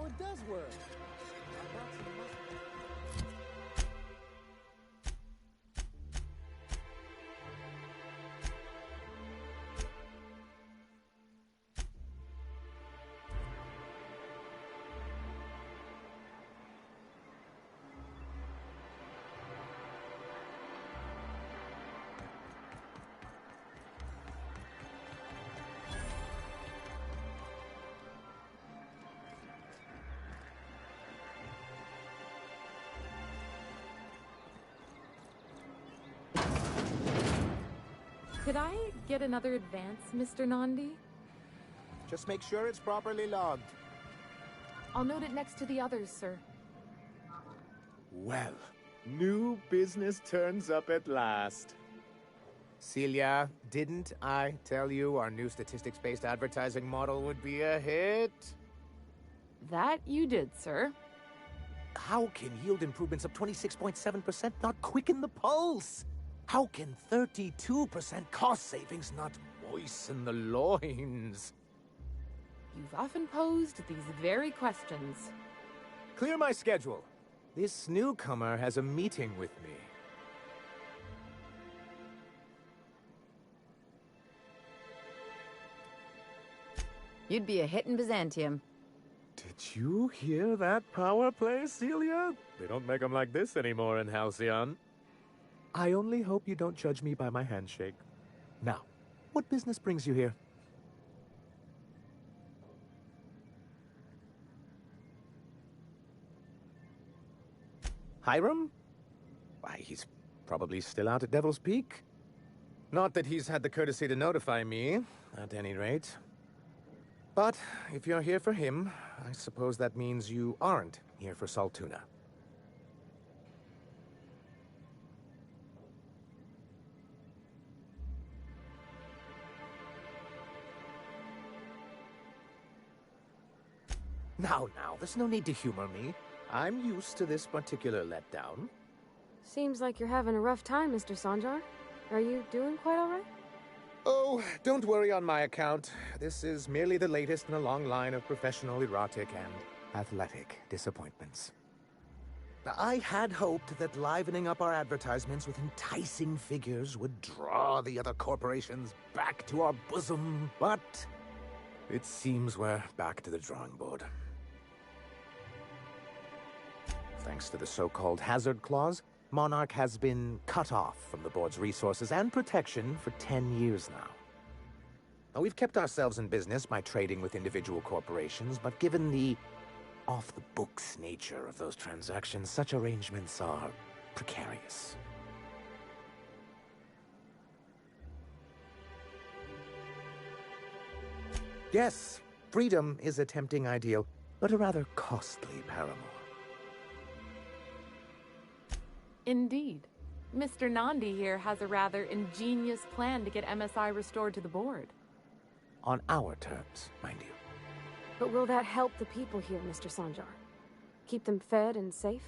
how it does work. I brought some muscle. Could I get another advance, Mr. Nandi? Just make sure it's properly logged. I'll note it next to the others, sir. Well, new business turns up at last. Celia, didn't I tell you our new statistics-based advertising model would be a hit? That you did, sir. How can yield improvements of 26.7% not quicken the pulse? How can 32% cost savings not moisten the loins? You've often posed these very questions. Clear my schedule. This newcomer has a meeting with me. You'd be a hit in Byzantium. Did you hear that power play, Celia? They don't make them like this anymore in Halcyon. I only hope you don't judge me by my handshake. Now, what business brings you here? Hiram? Why, he's probably still out at Devil's Peak. Not that he's had the courtesy to notify me, at any rate. But if you're here for him, I suppose that means you aren't here for Saltuna. Now, there's no need to humor me. I'm used to this particular letdown. Seems like you're having a rough time, Mr. Sanjar. Are you doing quite all right? Oh, don't worry on my account. This is merely the latest in a long line of professional erotic and athletic disappointments. I had hoped that livening up our advertisements with enticing figures would draw the other corporations back to our bosom, but it seems we're back to the drawing board. Thanks to the so-called hazard clause, Monarch has been cut off from the board's resources and protection for 10 years now. We've kept ourselves in business by trading with individual corporations, but given the off-the-books nature of those transactions, such arrangements are precarious. Yes, freedom is a tempting ideal, but a rather costly paramour. Indeed. Mr. Nandi here has a rather ingenious plan to get MSI restored to the board. On our terms, mind you. But will that help the people here, Mr. Sanjar? Keep them fed and safe?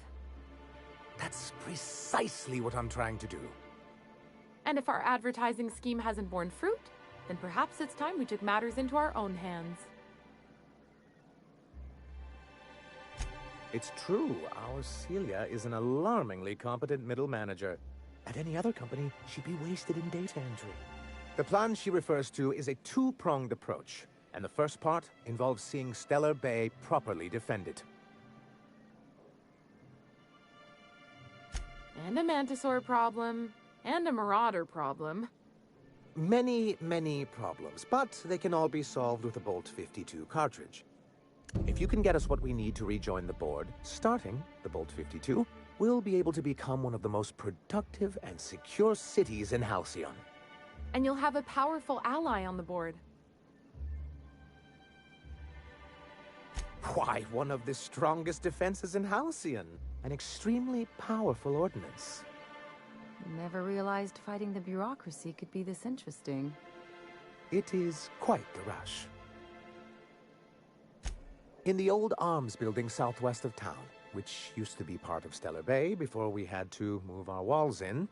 That's precisely what I'm trying to do. And if our advertising scheme hasn't borne fruit, then perhaps it's time we took matters into our own hands. It's true, our Celia is an alarmingly competent middle manager. At any other company, she'd be wasted in data entry. The plan she refers to is a two-pronged approach, and the first part involves seeing Stellar Bay properly defended. And a Mantisaur problem, and a Marauder problem. Many, many problems, but they can all be solved with a Bolt 52 cartridge. If you can get us what we need to rejoin the board, starting the Bolt 52, we'll be able to become one of the most productive and secure cities in Halcyon. And you'll have a powerful ally on the board. Why, one of the strongest defenses in Halcyon. An extremely powerful ordnance. Never realized fighting the bureaucracy could be this interesting. It is quite the rush. In the old arms building southwest of town, which used to be part of Stellar Bay before we had to move our walls in,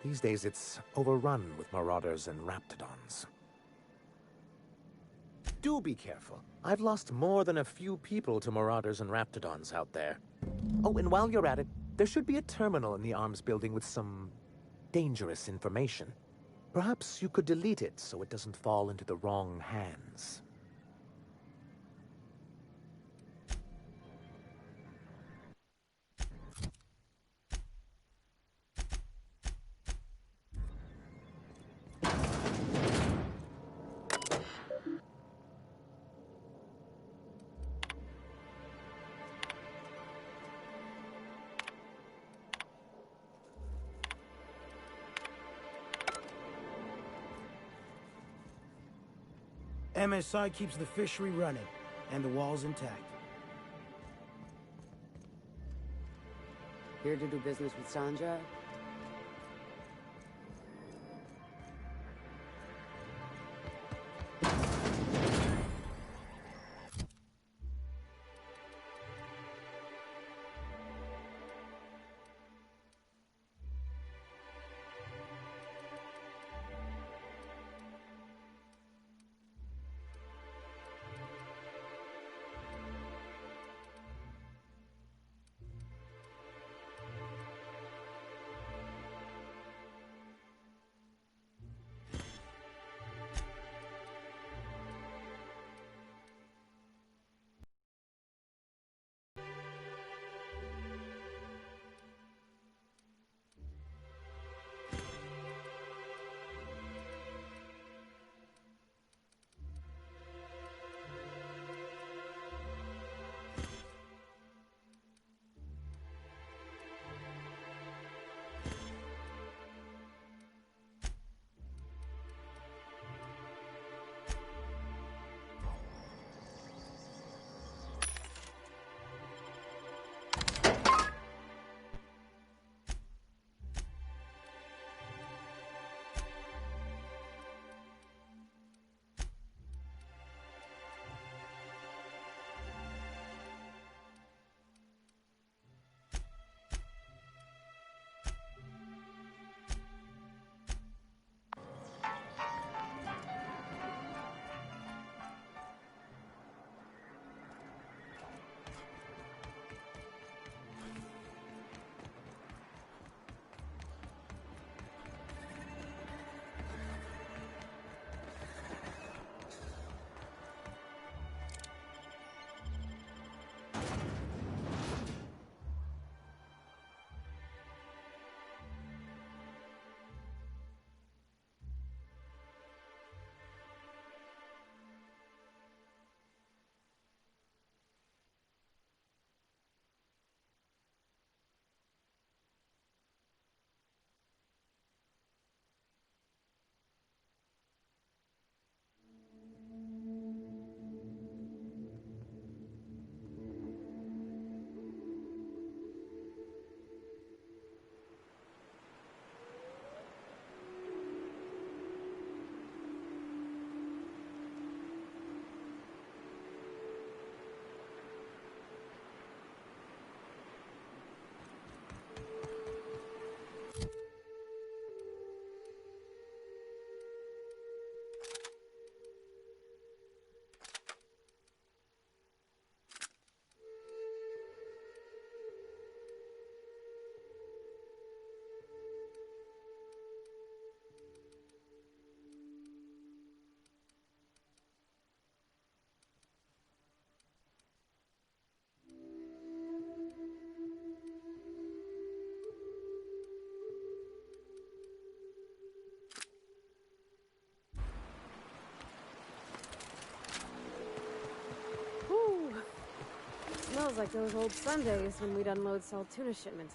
these days it's overrun with marauders and raptidons. do be careful. I've lost more than a few people to marauders and raptidons out there. Oh, and while you're at it, there should be a terminal in the arms building with some dangerous information. Perhaps you could delete it so it doesn't fall into the wrong hands. MSI keeps the fishery running, and the walls intact. Here to do business with Sanjay? Smells like those old Sundays when we'd unload salt tuna shipments.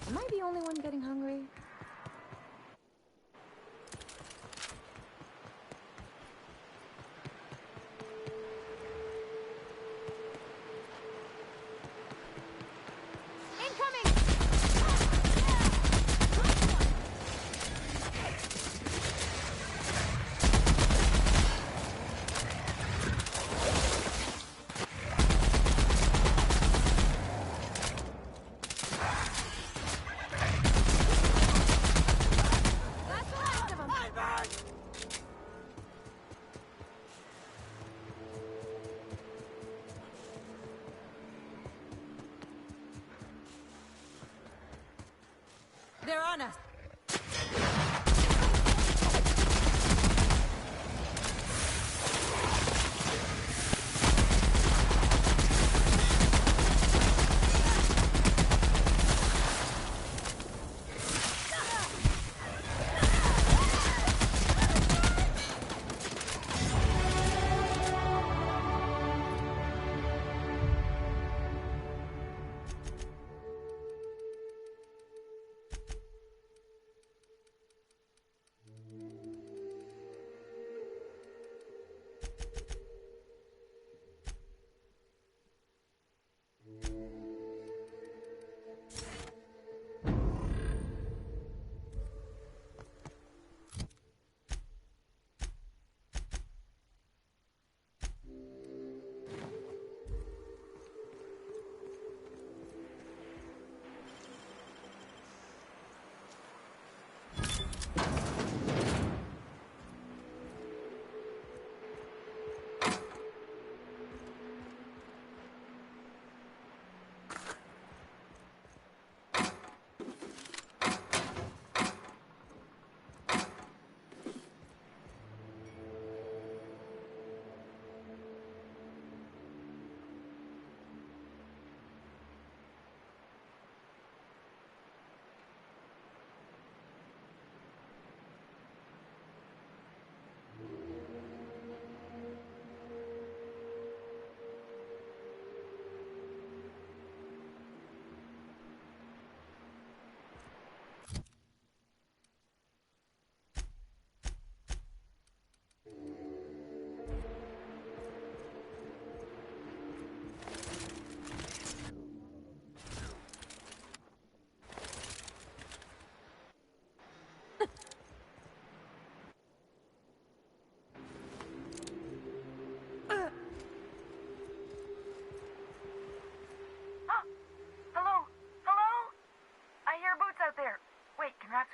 Am I the only one getting hungry? They're on us!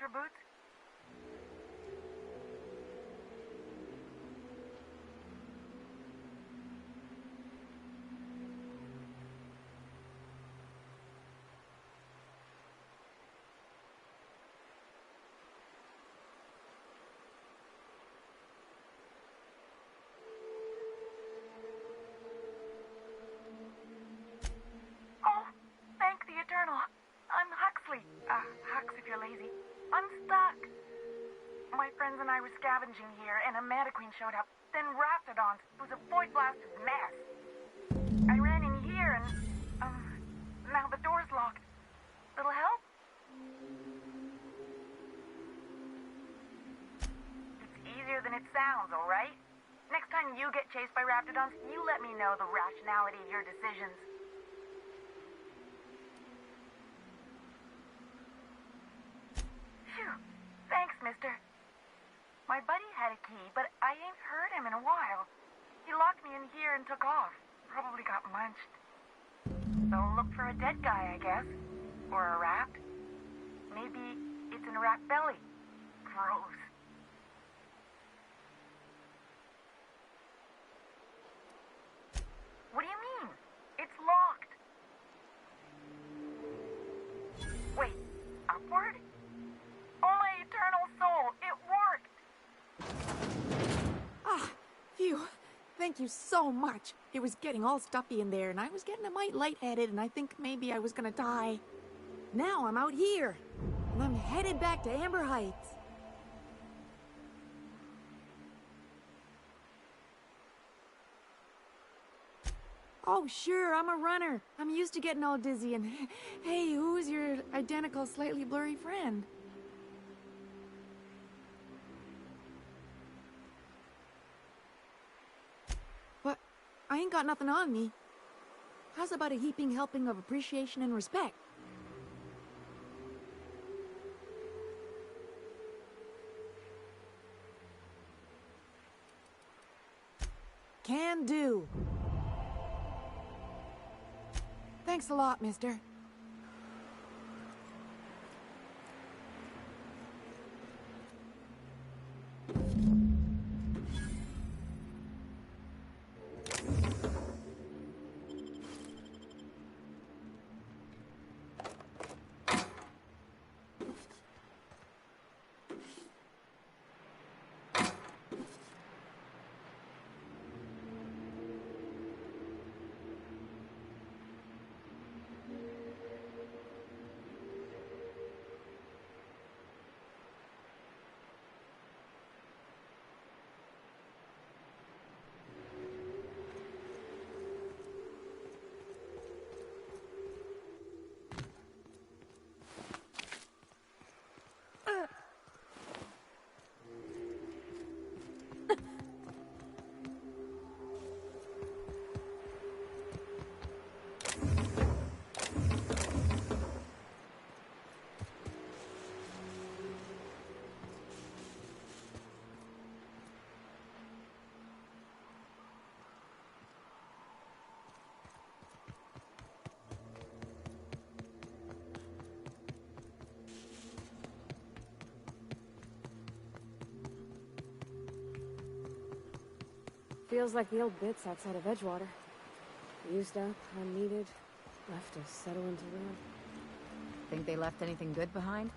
her boots? Oh, thank the Eternal. I'm Huxley. Hux if you're lazy. I'm stuck. My friends and I were scavenging here, and a Mantiqueen showed up. Then Raptidons. It was a void-blasted mess. I ran in here, and, now the door's locked. Little help? It's easier than it sounds, all right? Next time you get chased by Raptidons, you let me know the rationality of your decisions. Phew. Thanks, mister. My buddy had a key, but I ain't heard him in a while. He locked me in here and took off. Probably got munched. So look for a dead guy, I guess. Or a rat. Maybe it's in a rat belly. Gross. What do you mean? It's locked. Wait, upward? Oh, my eternal soul, it worked! Ah, phew. Thank you so much. It was getting all stuffy in there, and I was getting a mite lightheaded, and I think maybe I was gonna die. Now I'm out here, and I'm headed back to Amber Heights. Oh, sure, I'm a runner. I'm used to getting all dizzy, and hey, who's your identical, slightly blurry friend? But I ain't got nothing on me. How's about a heaping helping of appreciation and respect? Can do. Thanks a lot, mister. feels like the old bits outside of Edgewater. Used up, unneeded, left to settle into ruin. Think they left anything good behind?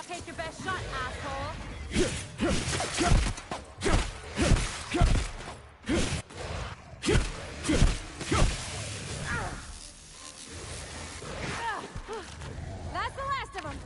Take your best shot, asshole! That's the last of them!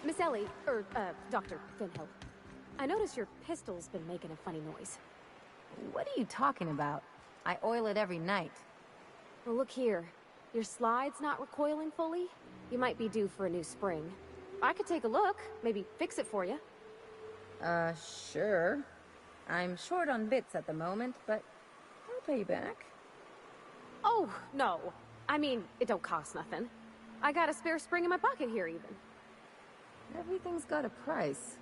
Miss Ellie, Dr. Finhill. I notice your pistol's been making a funny noise. What are you talking about? I oil it every night. Well, look here. Your slide's not recoiling fully? You might be due for a new spring. I could take a look, maybe fix it for you. Sure. I'm short on bits at the moment, but I'll pay you back. Oh, no. I mean, it don't cost nothing. I got a spare spring in my pocket here, even. Everything's got a price.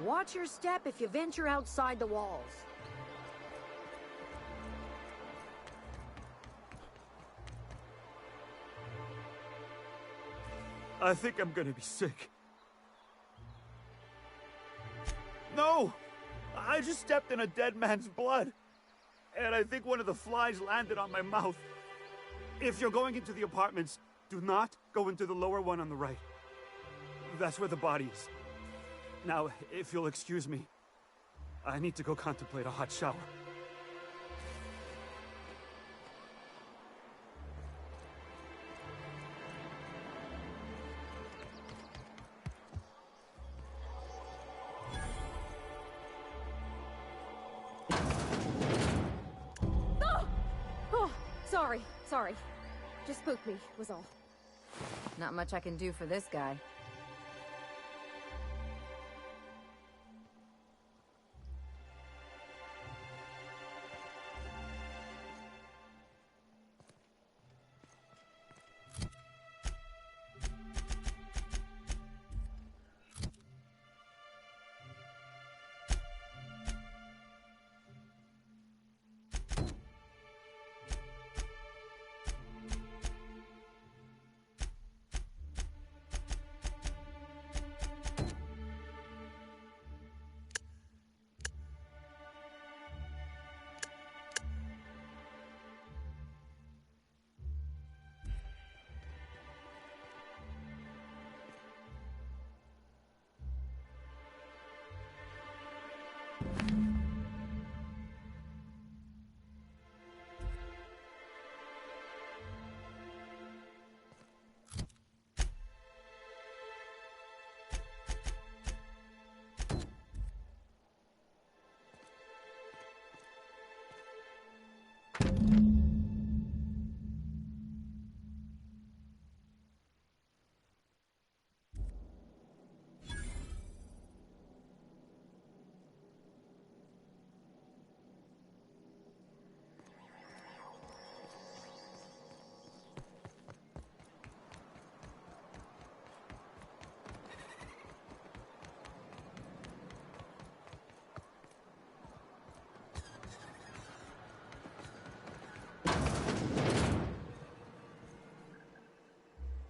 Watch your step if you venture outside the walls. I think I'm gonna be sick. No! I just stepped in a dead man's blood. And I think one of the flies landed on my mouth. If you're going into the apartments, do not go into the lower one on the right. That's where the body is. Now, if you'll excuse me, I need to go contemplate a hot shower. Oh, sorry. Just spooked me, was all. Not much I can do for this guy.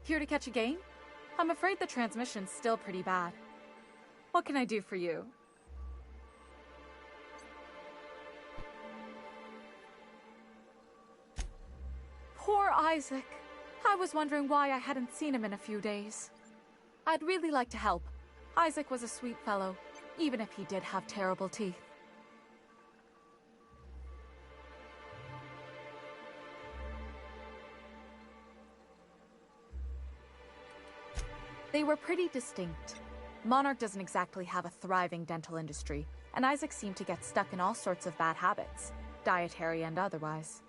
Here to catch a game? I'm afraid the transmission's still pretty bad. What can I do for you? Poor Isaac. I was wondering why I hadn't seen him in a few days. I'd really like to help. Isaac was a sweet fellow, even if he did have terrible teeth. They were pretty distinct. Monarch doesn't exactly have a thriving dental industry, and Isaac seemed to get stuck in all sorts of bad habits, dietary and otherwise.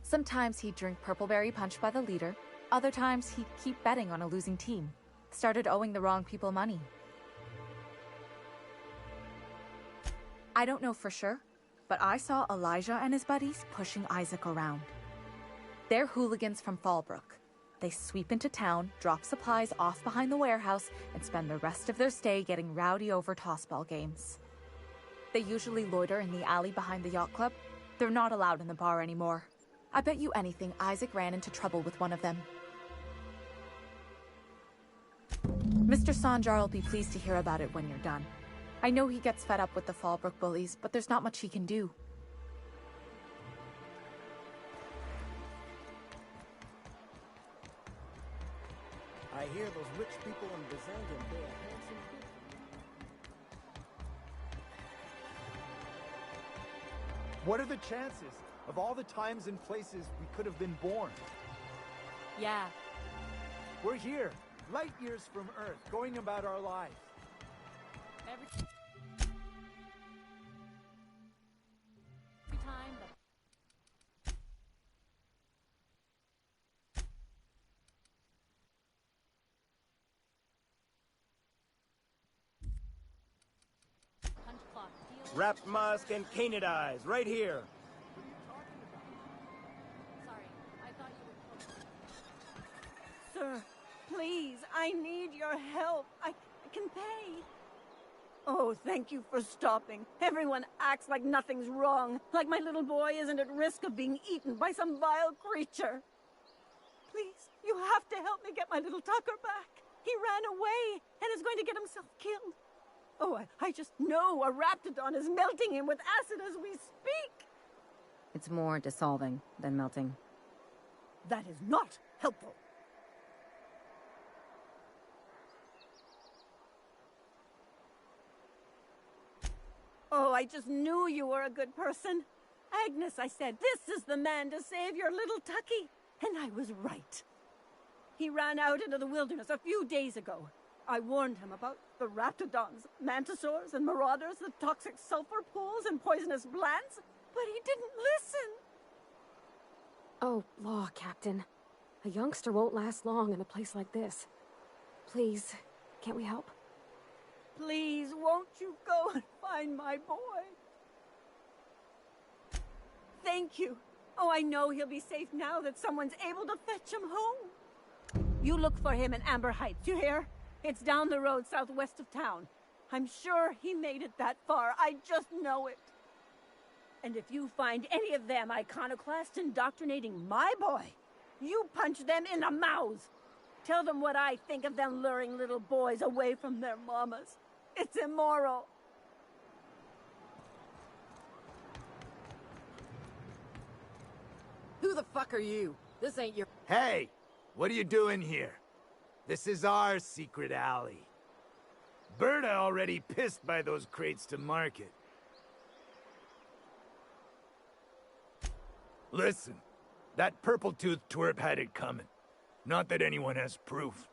Sometimes he'd drink purpleberry punch by the liter, other times he'd keep betting on a losing team, started owing the wrong people money. I don't know for sure, but I saw Elijah and his buddies pushing Isaac around. They're hooligans from Fallbrook. They sweep into town, drop supplies off behind the warehouse, and spend the rest of their stay getting rowdy over tossball games. They usually loiter in the alley behind the yacht club. They're not allowed in the bar anymore. I bet you anything Isaac ran into trouble with one of them. Mr. Sanjar will be pleased to hear about it when you're done. I know he gets fed up with the Fallbrook bullies, but there's not much he can do. I hear those rich people in Byzantium pay a handsome fee. What are the chances of all the times and places we could have been born? Yeah. We're here, light years from Earth, going about our lives. Every time the punch clock deal. Wrapped musk and canid eyes, right here. Sorry, I thought you would. Sir, please, I need your help. I can pay. Oh, thank you for stopping. Everyone acts like nothing's wrong, like my little boy isn't at risk of being eaten by some vile creature. Please, you have to help me get my little Tucker back. He ran away and is going to get himself killed. Oh, I just know a Raptidon is melting him with acid as we speak. It's more dissolving than melting. That is not helpful. Oh, I just knew you were a good person. Agnes, I said, this is the man to save your little Tucky. And I was right. He ran out into the wilderness a few days ago. I warned him about the Raptidons, Mantisaurs, and Marauders, the toxic sulfur pools and poisonous blants, but he didn't listen. Oh, law, Captain. A youngster won't last long in a place like this. Please, can't we help? Please, won't you go and find my boy? Thank you. Oh, I know he'll be safe now that someone's able to fetch him home. You look for him in Amber Heights, you hear? It's down the road southwest of town. I'm sure he made it that far. I just know it. And if you find any of them iconoclast indoctrinating my boy, you punch them in the mouths. Tell them what I think of them luring little boys away from their mamas. It's immoral. Who the fuck are you? This ain't your... Hey! What are you doing here? This is our secret alley. Berta already pissed by those crates to market. Listen, that purple-toothed twerp had it coming. Not that anyone has proof.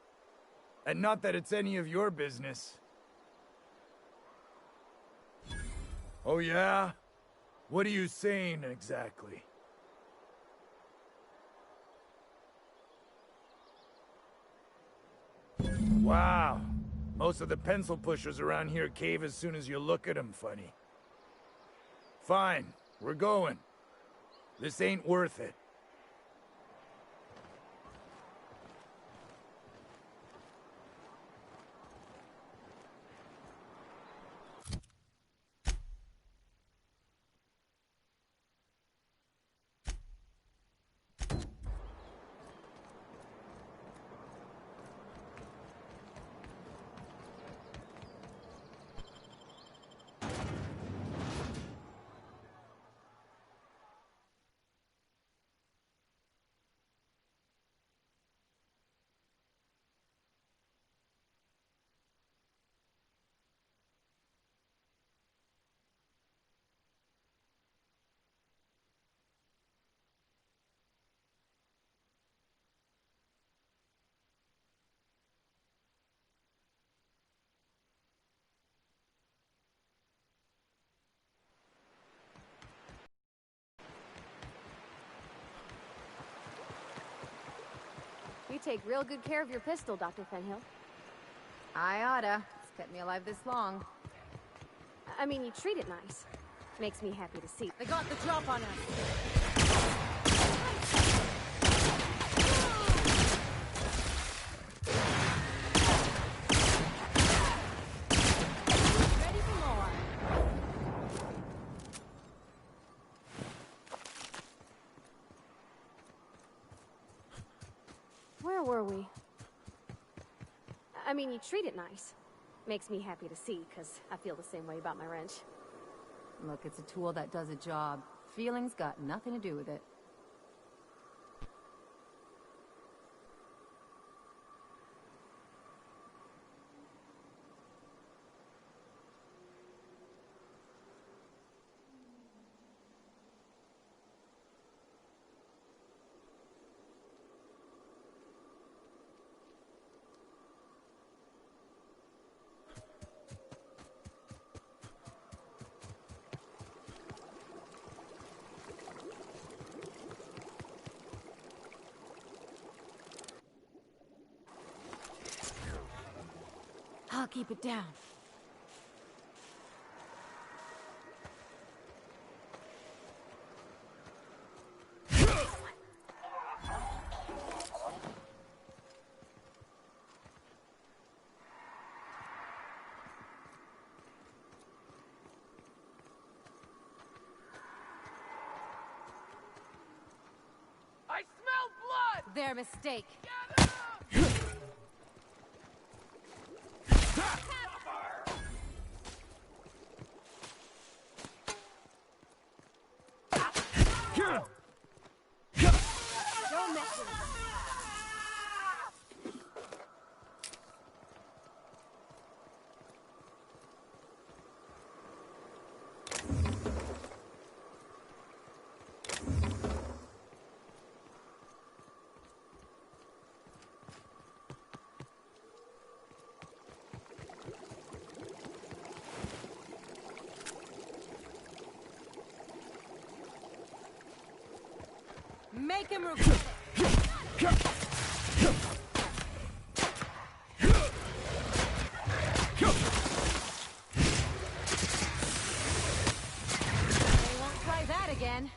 And not that it's any of your business. Oh yeah? What are you saying exactly? Wow. Most of the pencil pushers around here cave as soon as you look at them funny. Fine, we're going. This ain't worth it. take real good care of your pistol, Dr. Fenhill. I oughta. It's kept me alive this long. I mean, you treat it nice. Makes me happy to see. They got the drop on us. Ready for more. Where were we? I mean, you treat it nice. Makes me happy to see, because I feel the same way about my wrench. Look, it's a tool that does a job. Feelings got nothing to do with it. I'll keep it down. I smell blood! Their mistake. Don't mess with it. Make him regret it. They won't try that again.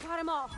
Got him all.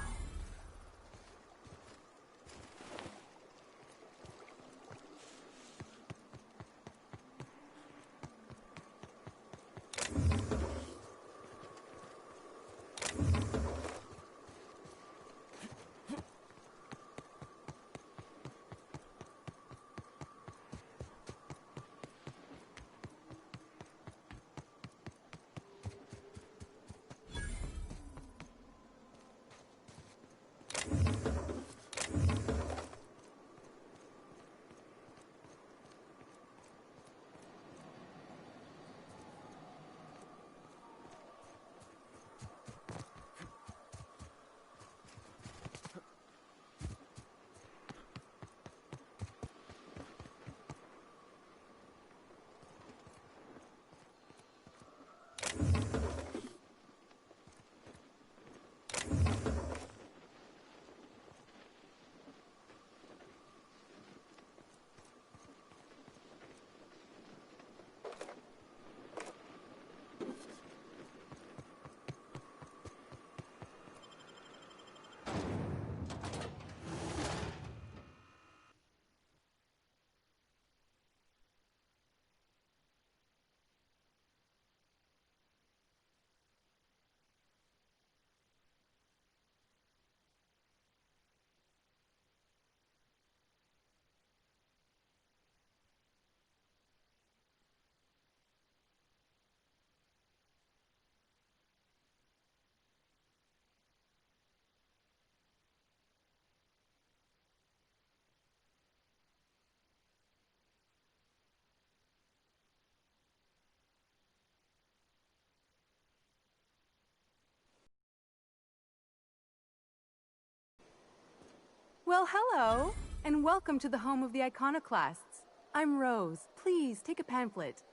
Well, hello, and welcome to the home of the Iconoclasts. I'm Rose. Please, take a pamphlet.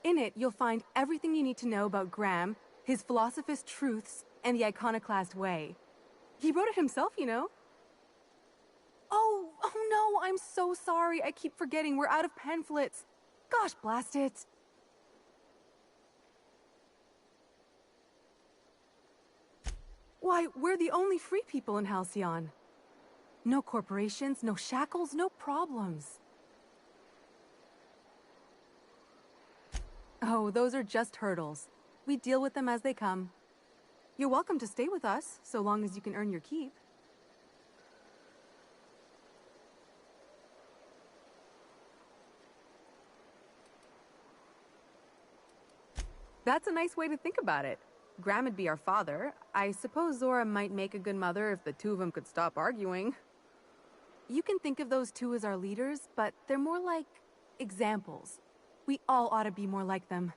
In it, you'll find everything you need to know about Graham, his Philosophist truths, and the Iconoclast way. He wrote it himself, you know. Oh no, I'm so sorry. I keep forgetting we're out of pamphlets. Gosh, blast it. Why, we're the only free people in Halcyon. No corporations, no shackles, no problems. Oh, those are just hurdles. We deal with them as they come. You're welcome to stay with us, so long as you can earn your keep. That's a nice way to think about it. Graham would be our father. I suppose Zora might make a good mother if the two of them could stop arguing. You can think of those two as our leaders, but they're more like examples. We all ought to be more like them.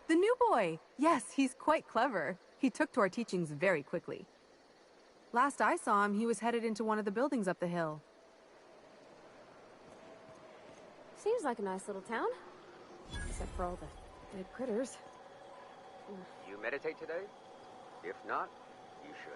The new boy! Yes, he's quite clever. He took to our teachings very quickly. Last I saw him, he was headed into one of the buildings up the hill. Seems like a nice little town. Except for all the dead critters. You meditate today? If not, you should.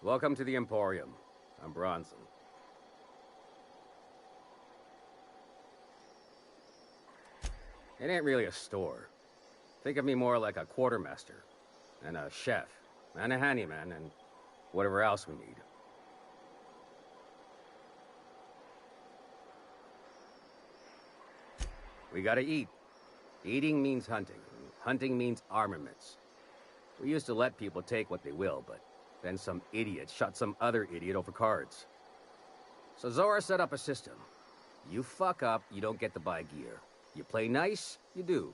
Welcome to the Emporium. I'm Bronson. It ain't really a store. Think of me more like a quartermaster, and a chef, and a handyman, and whatever else we need. We gotta eat. Eating means hunting. Hunting means armaments. We used to let people take what they will, but then some idiot shot some other idiot over cards. So Zora set up a system. You fuck up, you don't get to buy gear. You play nice, you do.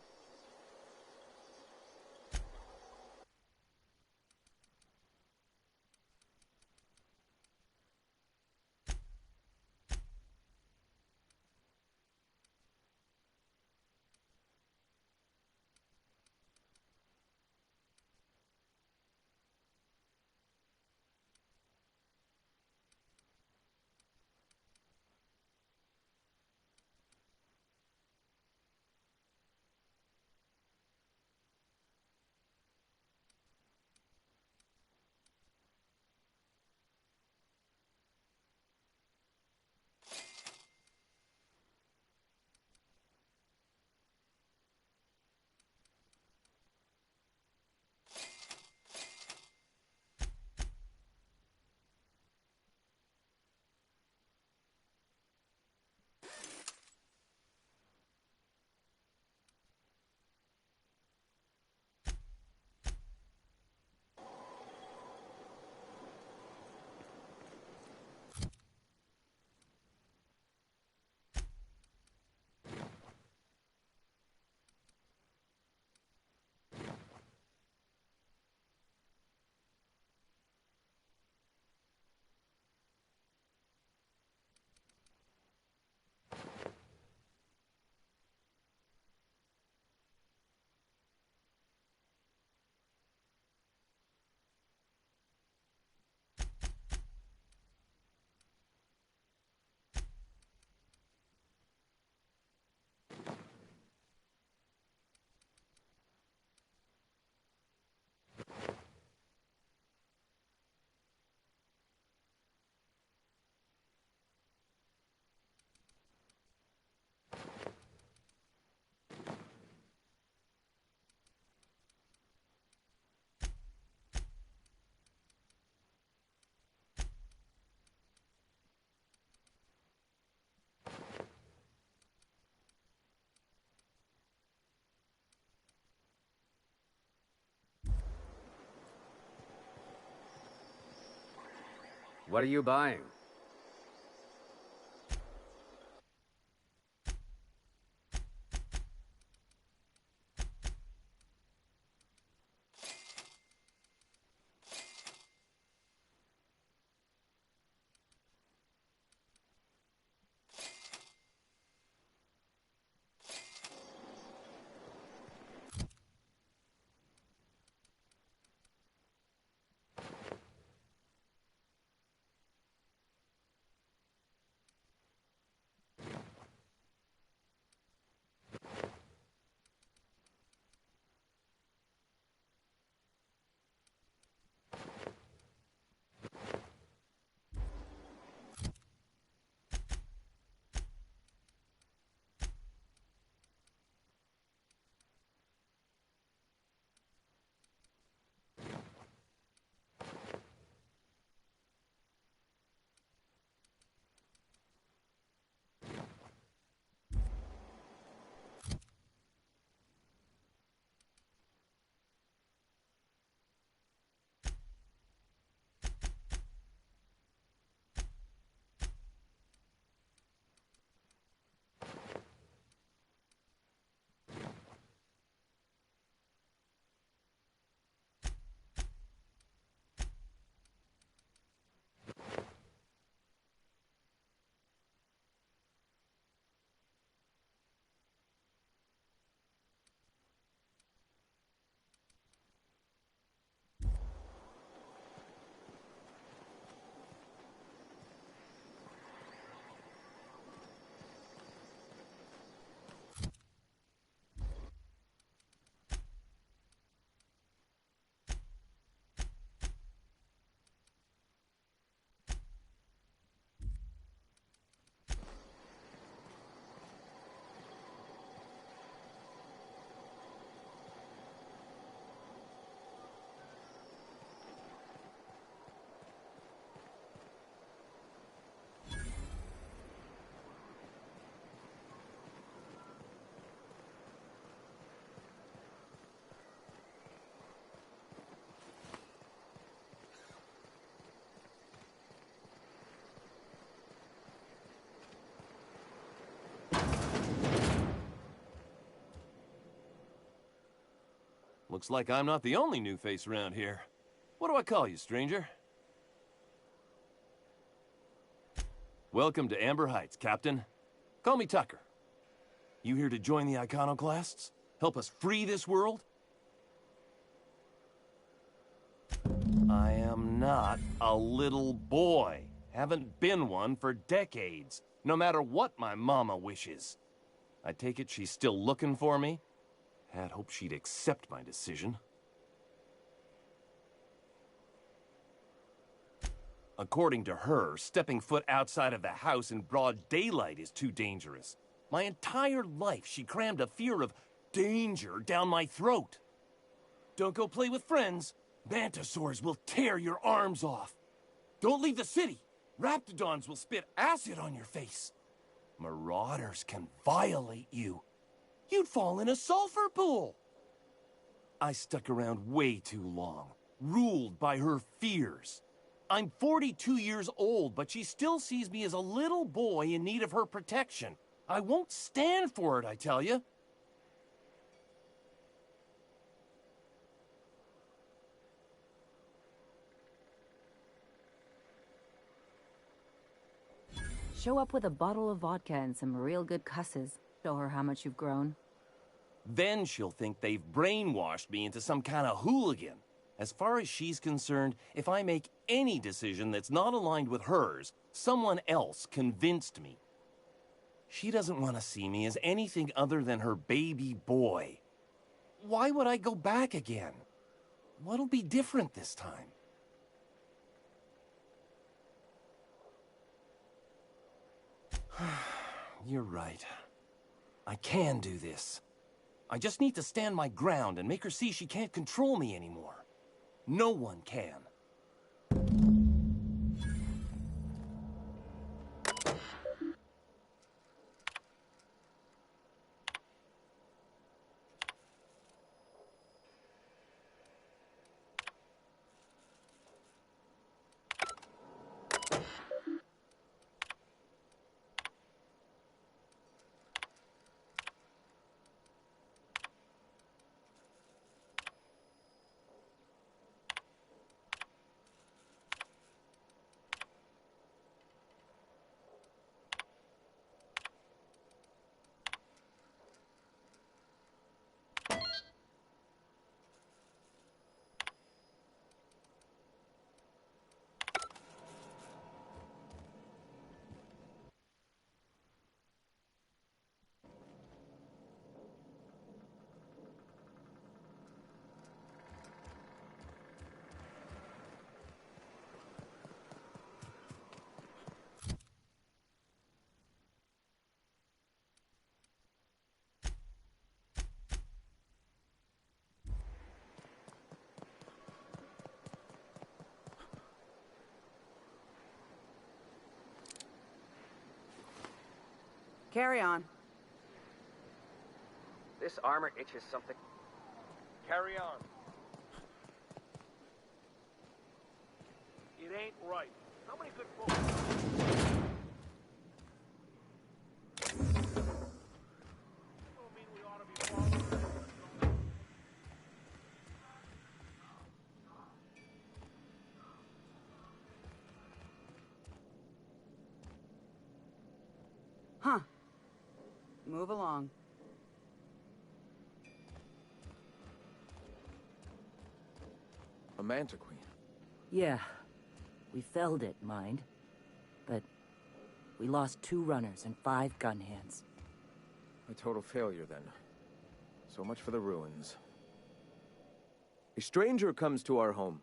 What are you buying? Looks like I'm not the only new face around here. What do I call you, stranger? Welcome to Amber Heights, Captain. Call me Tucker. You here to join the Iconoclasts? Help us free this world? I am not a little boy. Haven't been one for decades, no matter what my mama wishes. I take it she's still looking for me? Had hoped she'd accept my decision. According to her, stepping foot outside of the house in broad daylight is too dangerous. My entire life, she crammed a fear of danger down my throat. Don't go play with friends. Mantisaurs will tear your arms off. Don't leave the city. Raptidons will spit acid on your face. Marauders can violate you. You'd fall in a sulfur pool. I stuck around way too long, ruled by her fears. I'm 42 years old, but she still sees me as a little boy in need of her protection. I won't stand for it, I tell you. Show up with a bottle of vodka and some real good cusses. Show her how much you've grown. Then she'll think they've brainwashed me into some kind of hooligan. As far as she's concerned, if I make any decision that's not aligned with hers, someone else convinced me. She doesn't want to see me as anything other than her baby boy. Why would I go back again? What'll be different this time? You're right. I can do this. I just need to stand my ground and make her see she can't control me anymore. No one can. Carry on. This armor itches something. Carry on. It ain't right. How many good folks? Huh. Move along. A Mantiqueen. Yeah. We felled it, mind. But we lost 2 runners and 5 gun hands. A total failure, then. So much for the ruins. A stranger comes to our home.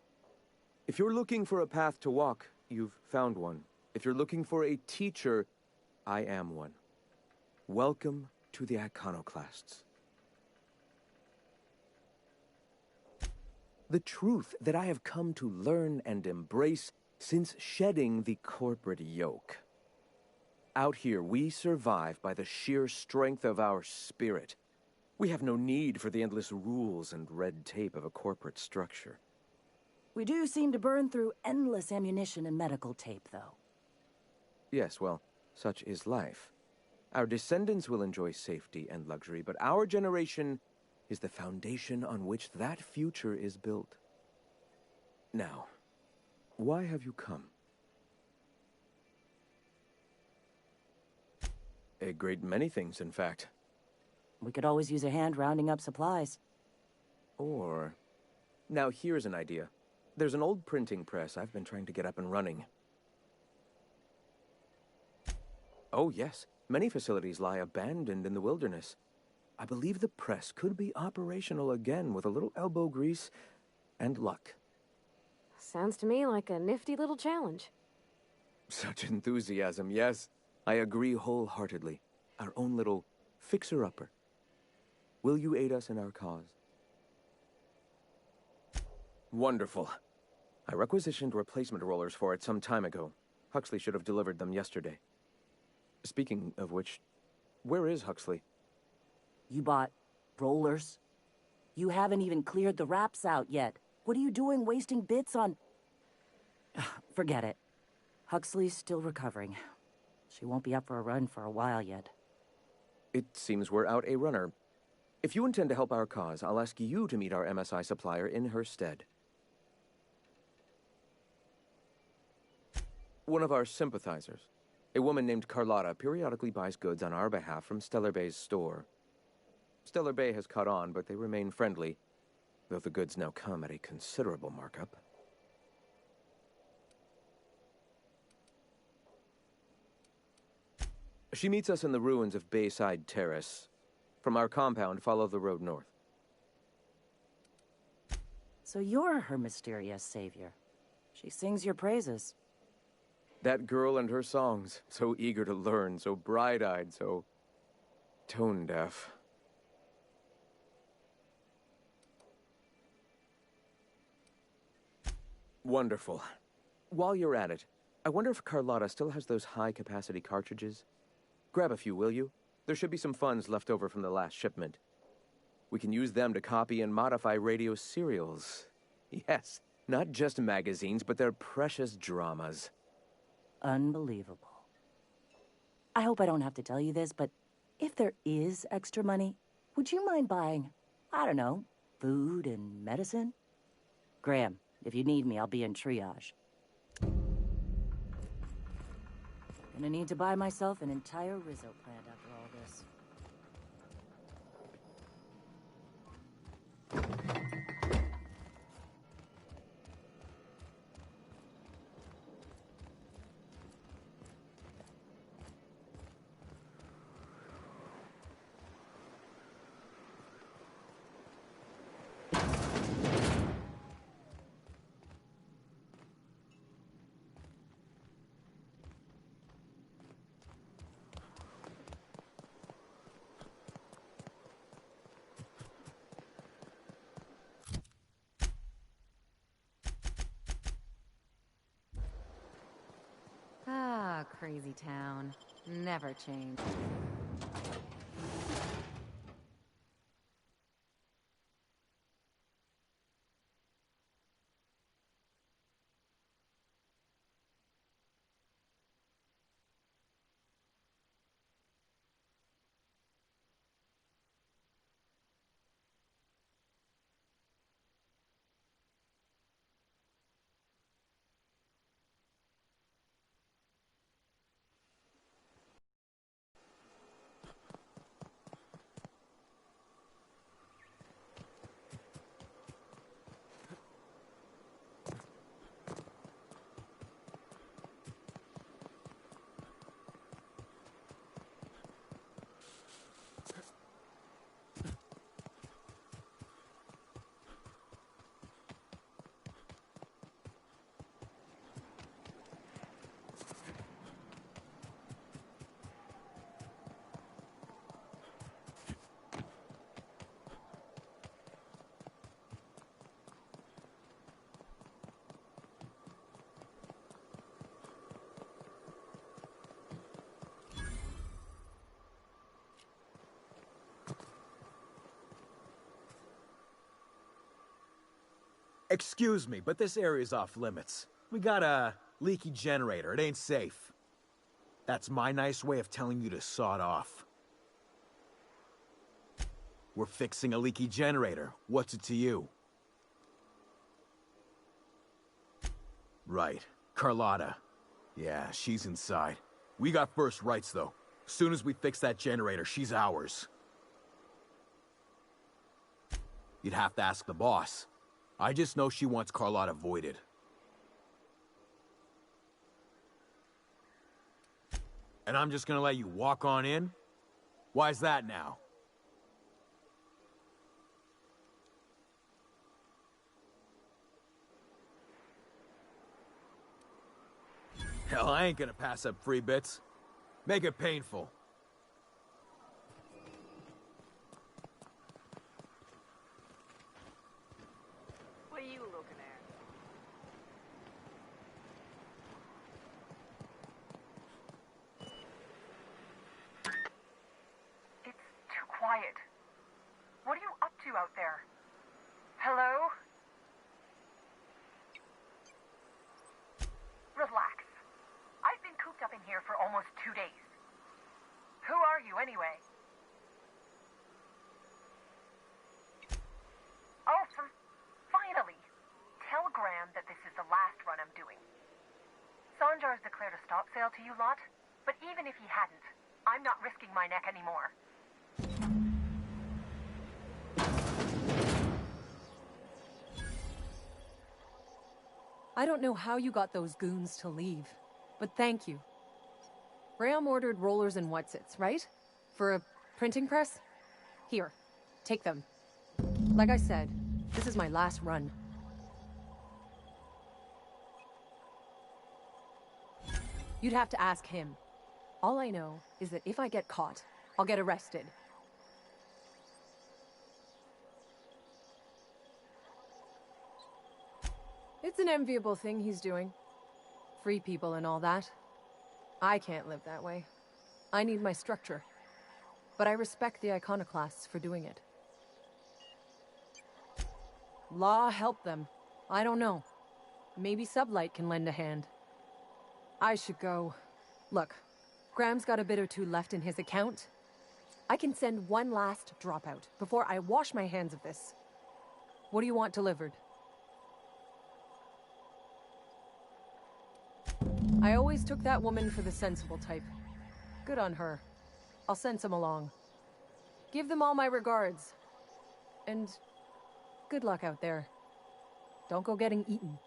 If you're looking for a path to walk, you've found one. If you're looking for a teacher, I am one. Welcome to the Iconoclasts. The truth that I have come to learn and embrace since shedding the corporate yoke. Out here, we survive by the sheer strength of our spirit. We have no need for the endless rules and red tape of a corporate structure. We do seem to burn through endless ammunition and medical tape, though. Yes, well, such is life. Our descendants will enjoy safety and luxury, but our generation is the foundation on which that future is built. Now, why have you come? A great many things, in fact. We could always use a hand rounding up supplies. Or... Now, here's an idea. There's an old printing press I've been trying to get up and running. Oh, yes. Many facilities lie abandoned in the wilderness. I believe the press could be operational again with a little elbow grease and luck. Sounds to me like a nifty little challenge. Such enthusiasm, yes. I agree wholeheartedly. Our own little fixer-upper. Will you aid us in our cause? Wonderful. I requisitioned replacement rollers for it some time ago. Huxley should have delivered them yesterday. Speaking of which, where is Huxley? You bought rollers? You haven't even cleared the wraps out yet. What are you doing wasting bits on... Forget it. Huxley's still recovering. She won't be up for a run for a while yet. It seems we're out a runner. If you intend to help our cause, I'll ask you to meet our MSI supplier in her stead. One of our sympathizers. A woman named Carlotta periodically buys goods on our behalf from Stellar Bay's store. Stellar Bay has caught on, but they remain friendly, though the goods now come at a considerable markup. She meets us in the ruins of Bayside Terrace. From our compound, follow the road north. So you're her mysterious savior. She sings your praises. That girl and her songs, so eager to learn, so bright-eyed, so tone-deaf. Wonderful. While you're at it, I wonder if Carlotta still has those high-capacity cartridges? Grab a few, will you? There should be some funds left over from the last shipment. We can use them to copy and modify radio serials. Yes, not just magazines, but their precious dramas. Unbelievable. I hope I don't have to tell you this, but if there is extra money, would you mind buying, I don't know, food and medicine? Graham, if you need me, I'll be in triage. Gonna need to buy myself an entire Rizzo plant after all this. Ah, crazy town. Never change. Excuse me, but this area's off limits. We got a leaky generator. It ain't safe. That's my nice way of telling you to sod off. We're fixing a leaky generator. What's it to you? Right. Carlotta. Yeah, she's inside. We got first rights, though. Soon as we fix that generator, she's ours. You'd have to ask the boss. I just know she wants Carlotta voided. And I'm just gonna let you walk on in? Why's that now? Hell, I ain't gonna pass up free bits. Make it painful. What are you looking at? It's too quiet. What are you up to out there? Hello? Relax. I've been cooped up in here for almost 2 days. Who are you, anyway? Oh, finally! Tell Graham that this is the last run I'm doing. Sanjar's declared a stop sale to you lot, but even if he hadn't, I'm not risking my neck anymore. I don't know how you got those goons to leave, but thank you. Graham ordered rollers and whatsits, right? For a printing press? Here, take them. Like I said, this is my last run. You'd have to ask him. All I know is that if I get caught, I'll get arrested. It's an enviable thing he's doing. Free people and all that. I can't live that way. I need my structure. But I respect the iconoclasts for doing it. Law help them. I don't know. Maybe Sublight can lend a hand. I should go. Look, Graham's got a bit or two left in his account. I can send one last dropout before I wash my hands of this. What do you want delivered? I always took that woman for the sensible type. Good on her. I'll send some along. Give them all my regards. And good luck out there. Don't go getting eaten.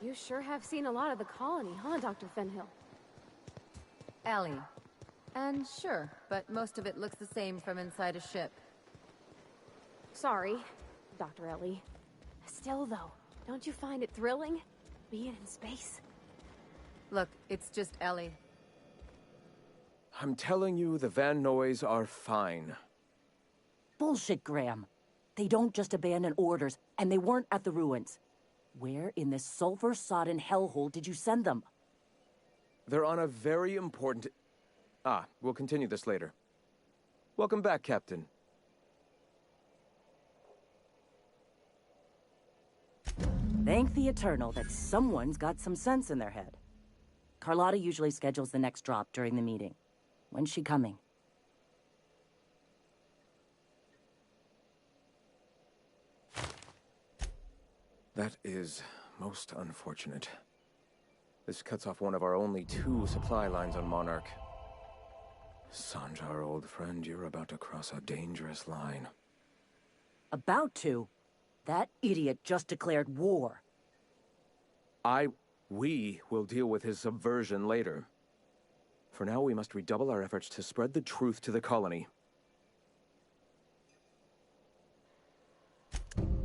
You sure have seen a lot of the colony, huh, Dr. Fenhill? Ellie. And sure, but most of it looks the same from inside a ship. Sorry, Dr. Ellie. Still, though, don't you find it thrilling? Being in space? Look, it's just Ellie. I'm telling you, the Van Noys are fine. Bullshit, Graham. They don't just abandon orders, and they weren't at the ruins. Where in this sulfur-sodden hellhole did you send them? They're on a very important... we'll continue this later. Welcome back, Captain. Thank the Eternal that someone's got some sense in their head. Carlotta usually schedules the next drop during the meeting. When's she coming? That is most unfortunate. This cuts off one of our only 2 supply lines on Monarch. Sanjar, old friend, you're about to cross a dangerous line. About to? That idiot just declared war. We will deal with his subversion later. For now, we must redouble our efforts to spread the truth to the colony.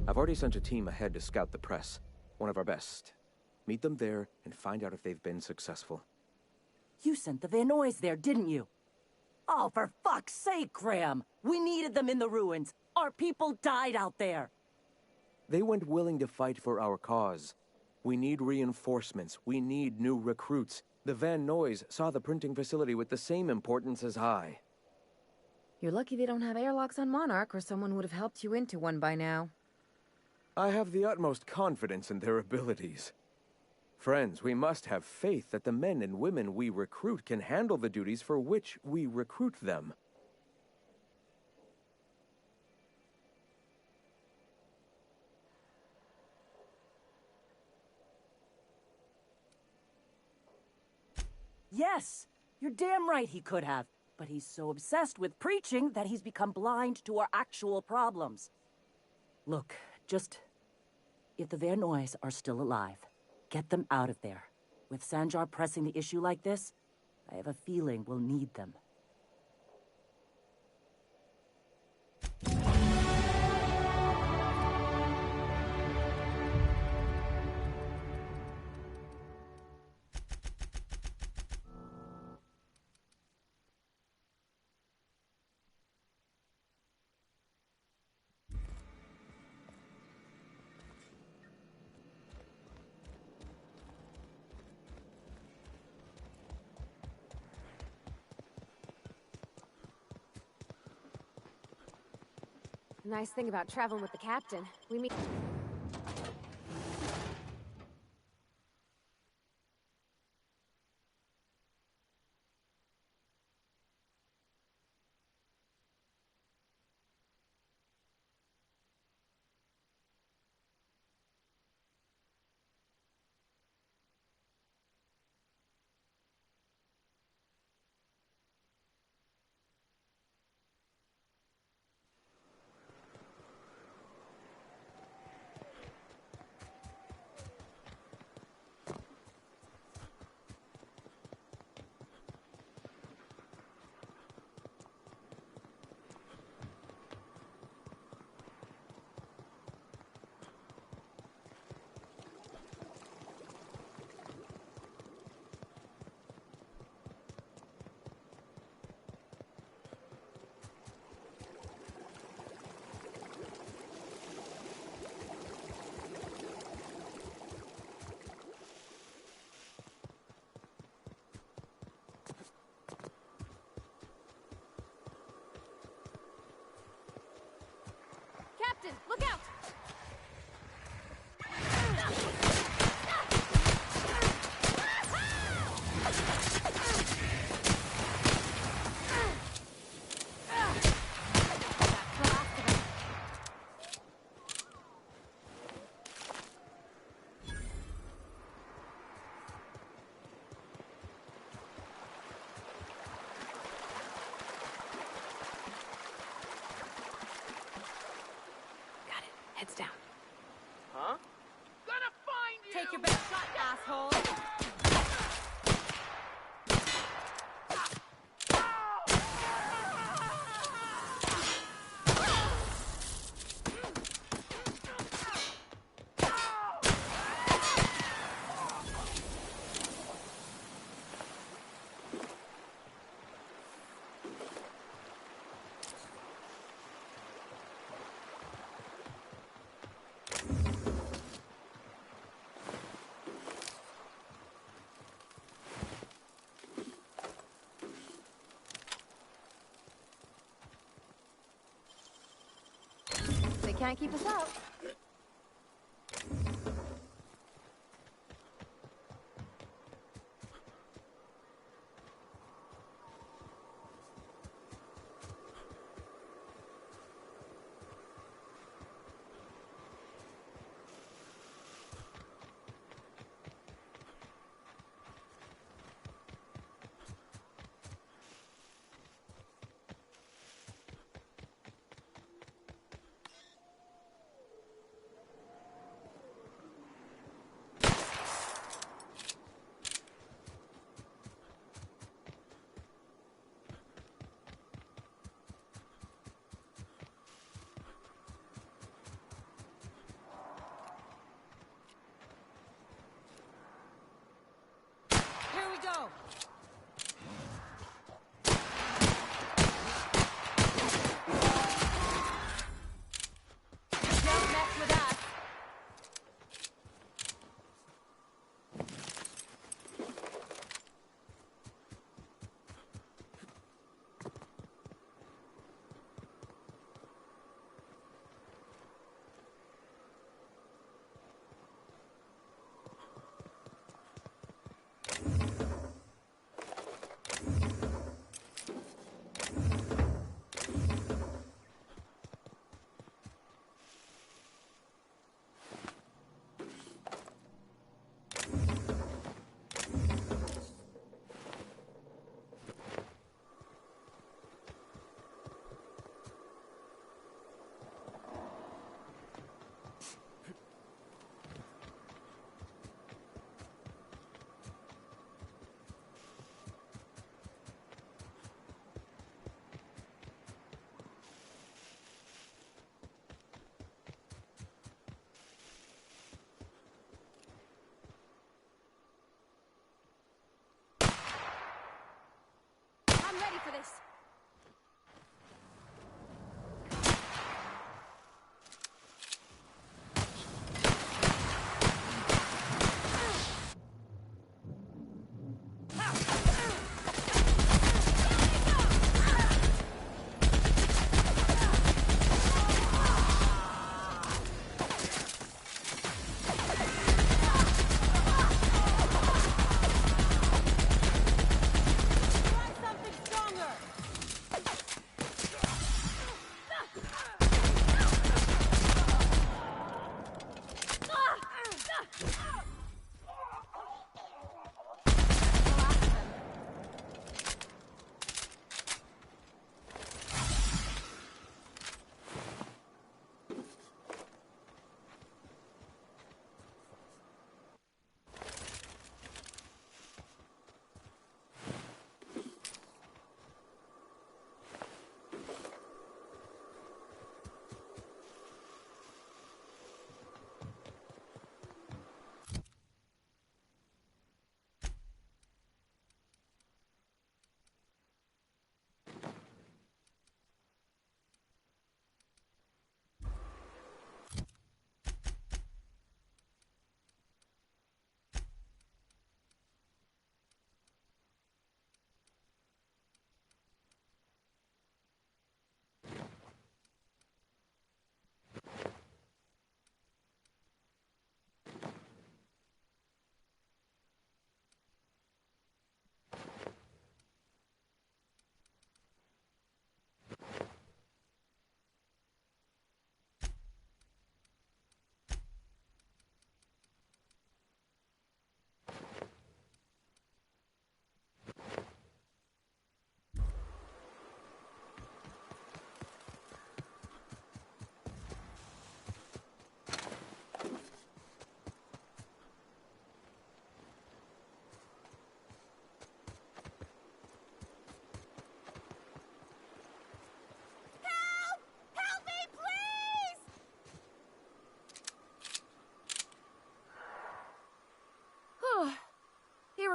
I've already sent a team ahead to scout the press. One of our best. Meet them there and find out if they've been successful. You sent the Van Noys there, didn't you? Oh, for fuck's sake, Graham! We needed them in the ruins! Our people died out there! They went willing to fight for our cause. We need reinforcements. We need new recruits. The Van Noys saw the printing facility with the same importance as I. You're lucky they don't have airlocks on Monarch, or someone would have helped you into one by now. I have the utmost confidence in their abilities. Friends, we must have faith that the men and women we recruit can handle the duties for which we recruit them. Yes! You're damn right he could have. But he's so obsessed with preaching that he's become blind to our actual problems. Look, just... if the Van Noys are still alive, get them out of there. With Sanjar pressing the issue like this, I have a feeling we'll need them. The nice thing about traveling with the captain, we meet... Captain, look out! Heads down. Huh? Gonna find you! take your best shot, asshole! They can't keep us out. Go! Don't mess with us! I'm ready for this. Try something stronger!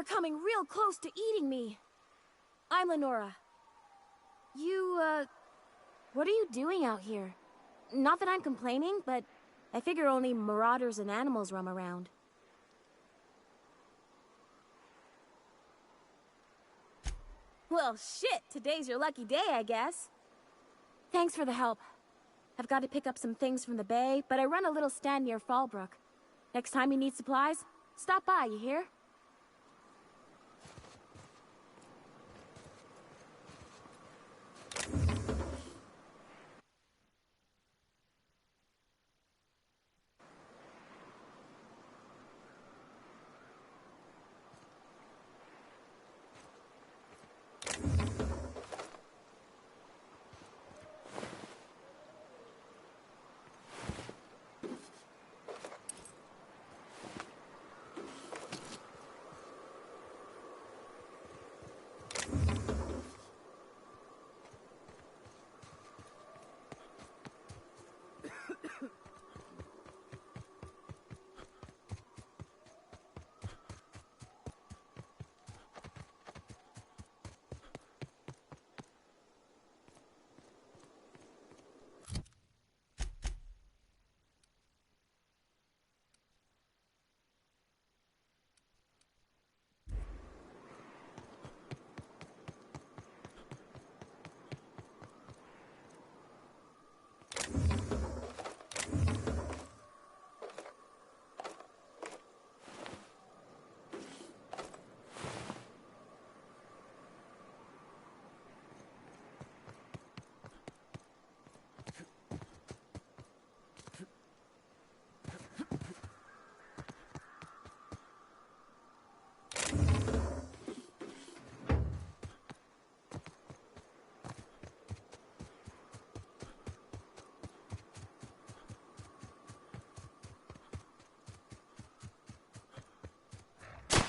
were coming real close to eating me. I'm Lenora. What are you doing out here? Not that I'm complaining, but I figure only marauders and animals roam around. Well, shit, today's your lucky day, I guess. Thanks for the help. I've got to pick up some things from the bay, but I run a little stand near Fallbrook. Next time you need supplies, stop by, you hear?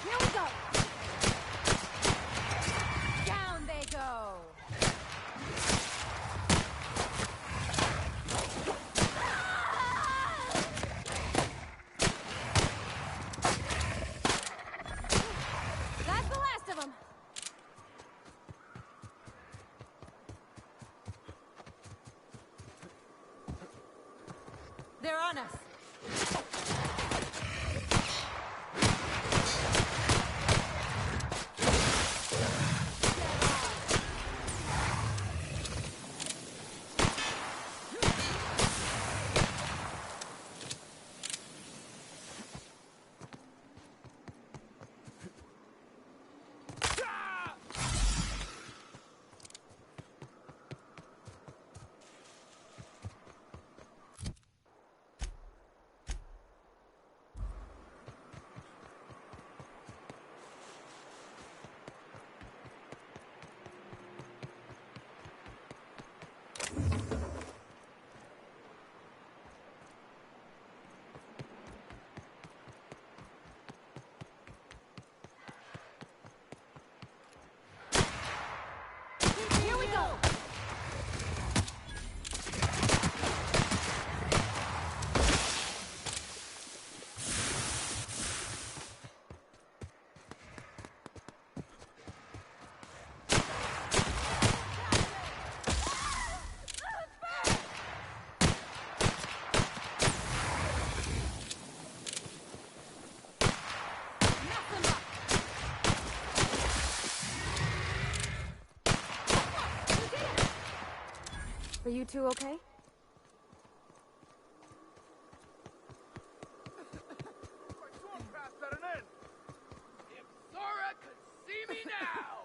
Here we go! Down they go! That's the last of them! They're on us! Here we go! Are you two okay? If Sora could see me now!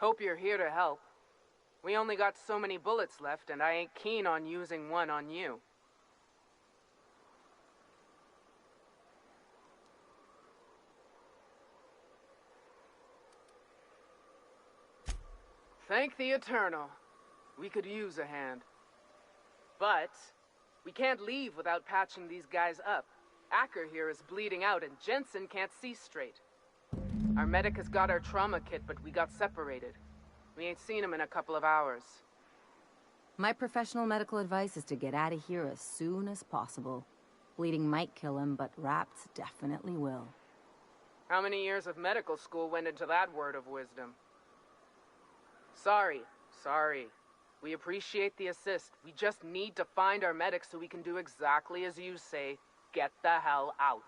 Hope you're here to help. We only got so many bullets left, and I ain't keen on using one on you. Thank the Eternal. We could use a hand. But we can't leave without patching these guys up. Acker here is bleeding out and Jensen can't see straight. Our medic has got our trauma kit, but we got separated. We ain't seen him in a couple of hours. My professional medical advice is to get out of here as soon as possible. Bleeding might kill him, but rats definitely will. How many years of medical school went into that word of wisdom? Sorry. We appreciate the assist. We just need to find our medic so we can do exactly as you say. Get the hell out.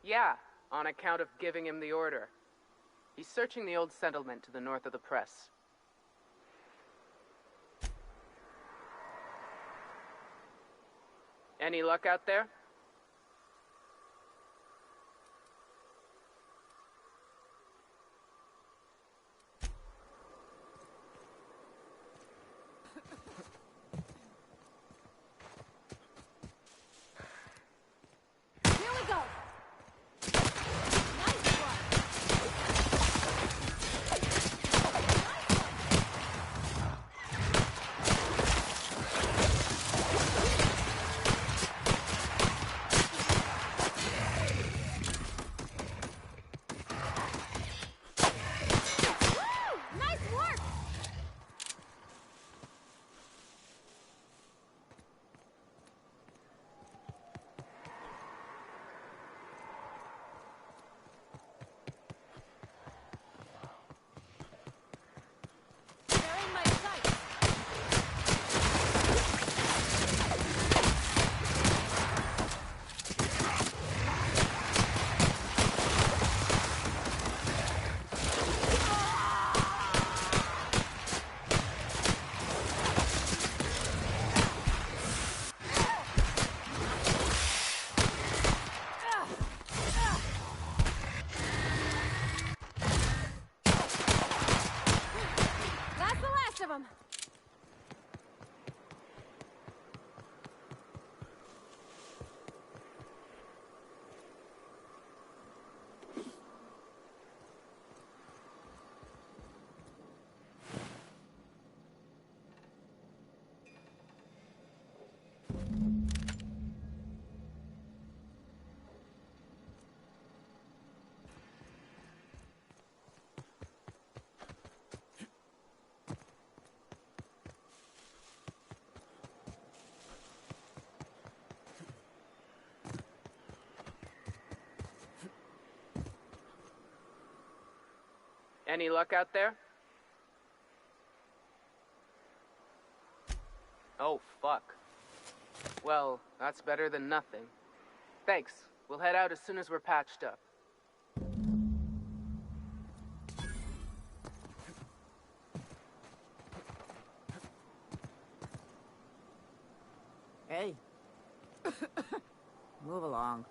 Yeah, on account of giving him the order. He's searching the old settlement to the north of the press. Any luck out there? Here we go! Any luck out there? Oh, fuck. Well, that's better than nothing. Thanks. We'll head out as soon as we're patched up. Hey. Move along.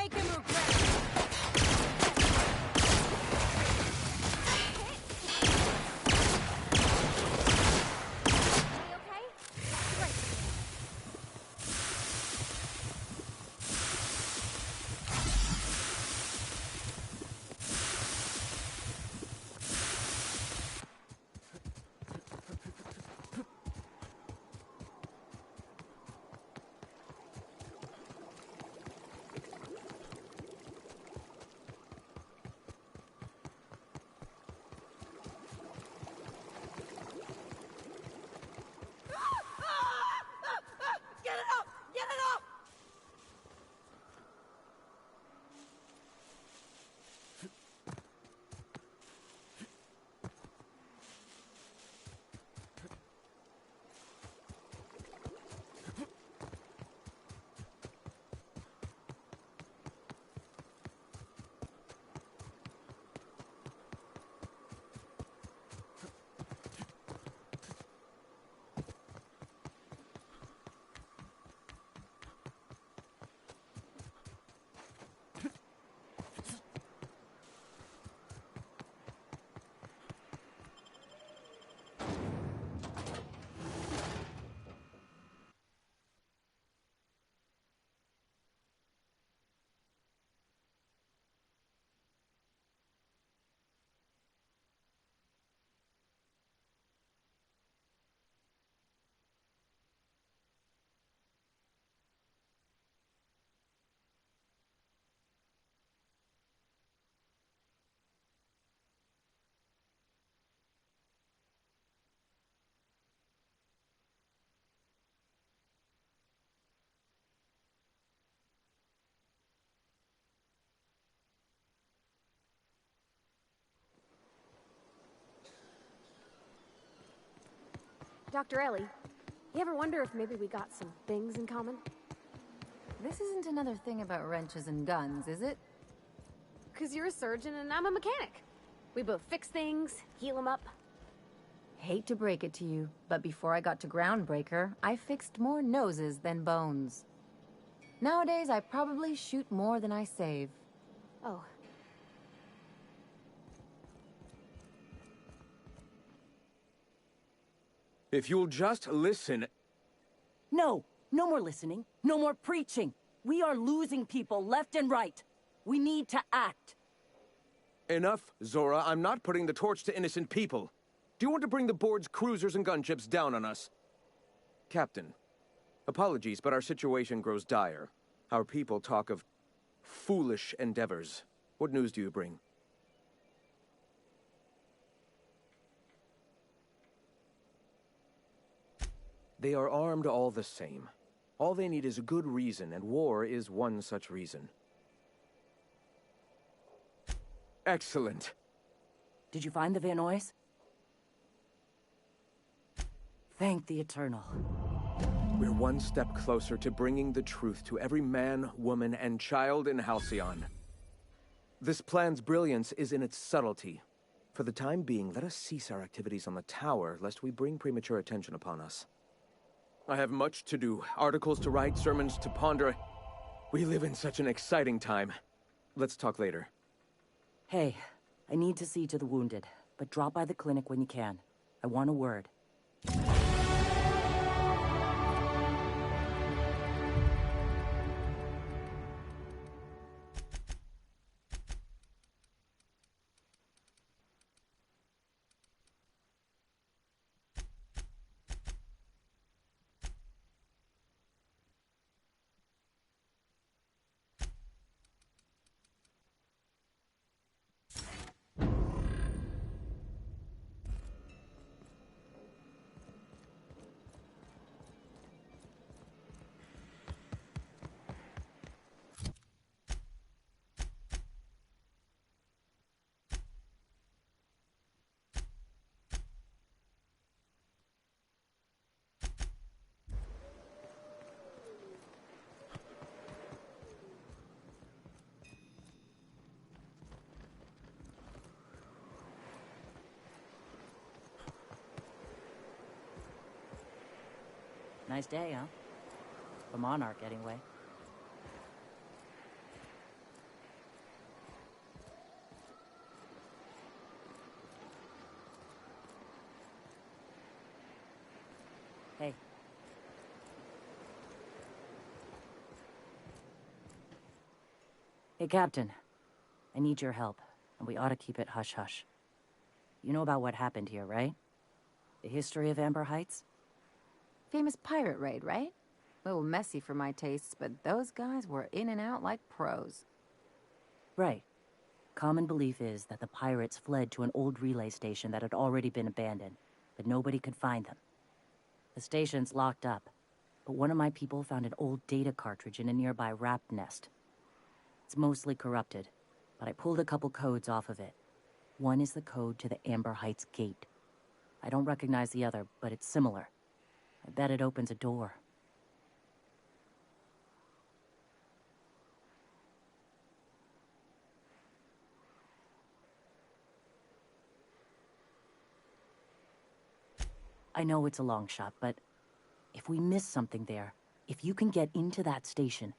Make him regret. Get it up! Get it up! Dr. Ellie, you ever wonder if maybe we got some things in common? This isn't another thing about wrenches and guns, is it? 'Cause you're a surgeon and I'm a mechanic. We both fix things, heal them up. Hate to break it to you, but before I got to Groundbreaker, I fixed more noses than bones. Nowadays, I probably shoot more than I save. Oh. If you'll just listen... No! No more listening. No more preaching. We are losing people left and right. We need to act. Enough, Zora. I'm not putting the torch to innocent people. Do you want to bring the board's cruisers and gunships down on us? Captain, apologies, but our situation grows dire. Our people talk of foolish endeavors. What news do you bring? They are armed all the same. All they need is a good reason, and war is one such reason. Excellent. Did you find the Vanois? Thank the Eternal. We're one step closer to bringing the truth to every man, woman, and child in Halcyon. This plan's brilliance is in its subtlety. For the time being, let us cease our activities on the tower, lest we bring premature attention upon us. I have much to do, articles to write, sermons to ponder. We live in such an exciting time. Let's talk later. Hey, I need to see to the wounded, but drop by the clinic when you can. I want a word. Nice day, huh? For Monarch, anyway. Hey, Captain. I need your help, and we ought to keep it hush-hush. You know about what happened here, right? The history of Amber Heights? Famous pirate raid, right? A little messy for my tastes, but those guys were in and out like pros. Right. Common belief is that the pirates fled to an old relay station that had already been abandoned, but nobody could find them. The station's locked up, but one of my people found an old data cartridge in a nearby rap nest. It's mostly corrupted, but I pulled a couple codes off of it. One is the code to the Amber Heights gate. I don't recognize the other, but it's similar. I bet it opens a door. I know it's a long shot, but if we miss something there, if you can get into that station,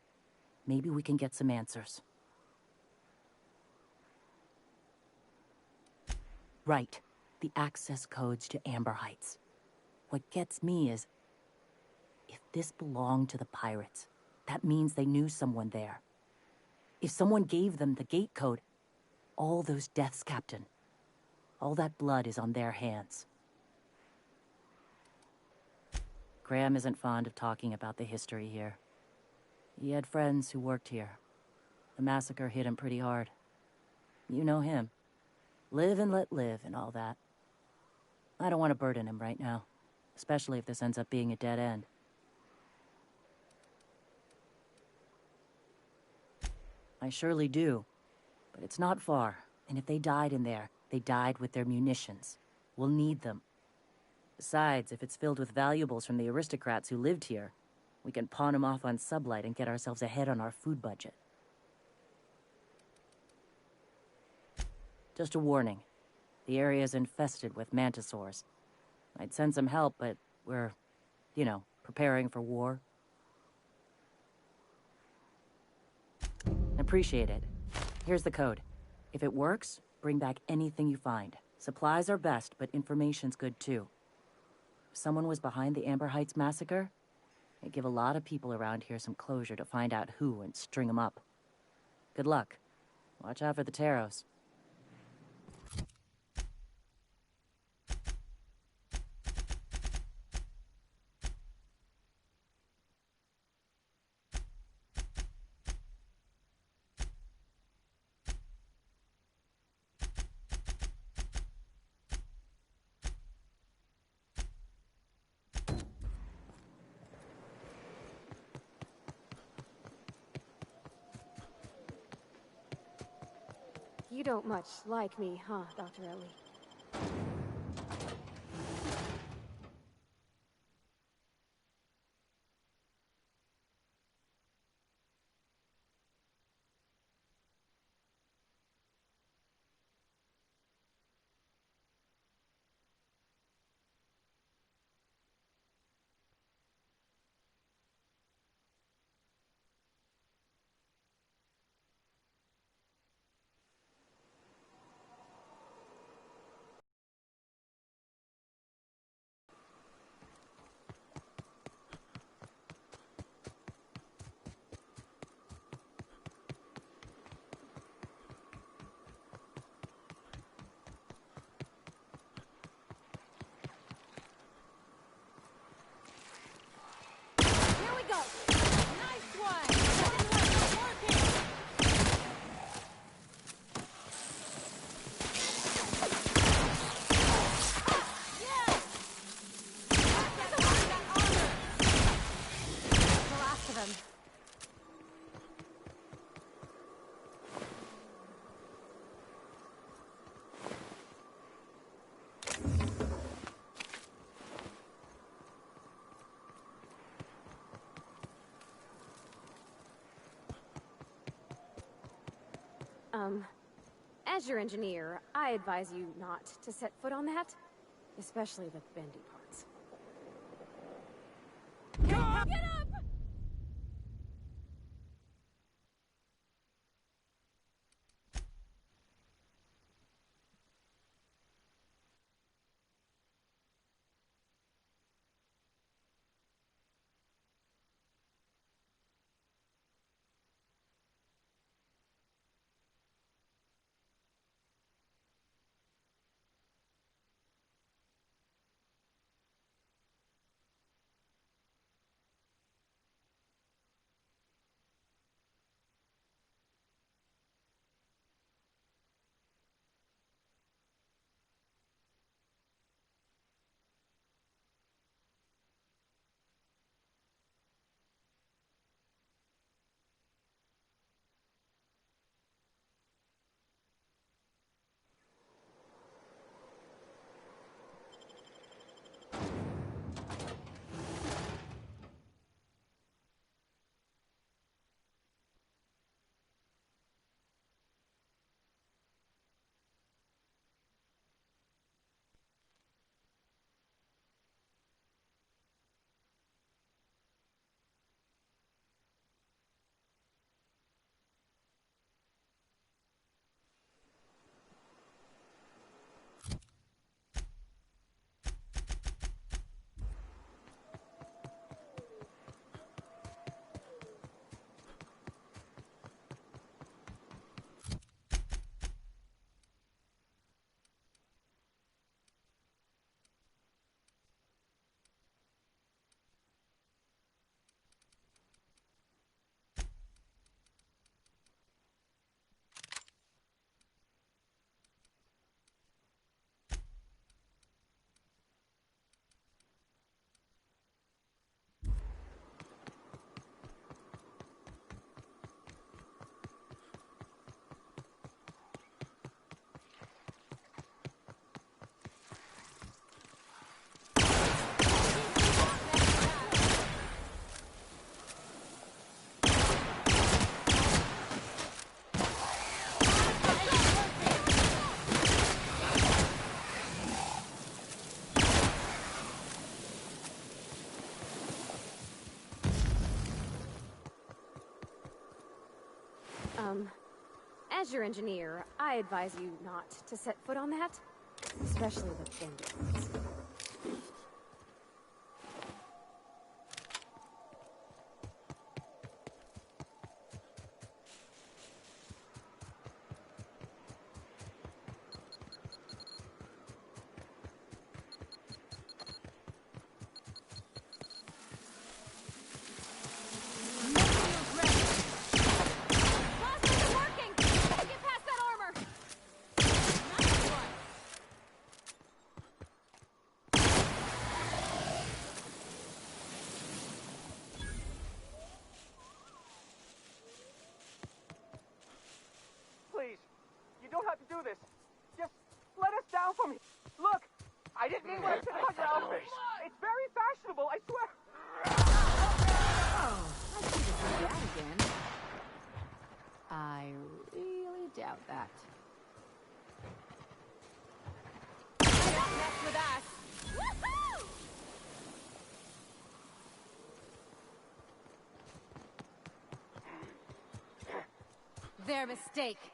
maybe we can get some answers. Right. The access codes to Amber Heights. What gets me is, if this belonged to the pirates, that means they knew someone there. If someone gave them the gate code, all those deaths, Captain, all that blood is on their hands. Graham isn't fond of talking about the history here. He had friends who worked here. The massacre hit him pretty hard. You know him. Live and let live and all that. I don't want to burden him right now, especially if this ends up being a dead end. I surely do, but it's not far, and if they died in there, they died with their munitions. We'll need them. Besides, if it's filled with valuables from the aristocrats who lived here, we can pawn them off on Sublight and get ourselves ahead on our food budget. Just a warning. The area's infested with mantisaurs. I'd send some help, but we're, preparing for war. Appreciate it. Here's the code. If it works, bring back anything you find. Supplies are best, but information's good too. If someone was behind the Amber Heights massacre, it'd give a lot of people around here some closure to find out who and string them up. Good luck. Watch out for the Taros. You don't much like me, huh, Dr. Ellie? As your engineer, I advise you not to set foot on that, especially the bendy parts. Get up! As your engineer, I advise you not to set foot on that. Especially the thin ones. Please, you don't have to do this. Just let us down from here. Look, I didn't mean what I said about your outfit. It's very fashionable, I swear. Oh, I see this do that again. I really doubt that. Don't mess with us. Woohoo! Their mistake.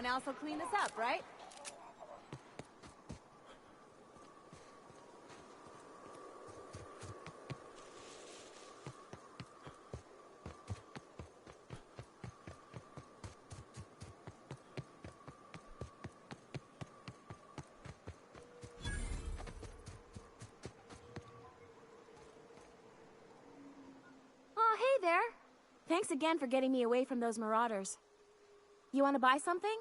Someone else will clean us up, right? Oh, hey there. Thanks again for getting me away from those marauders. You want to buy something?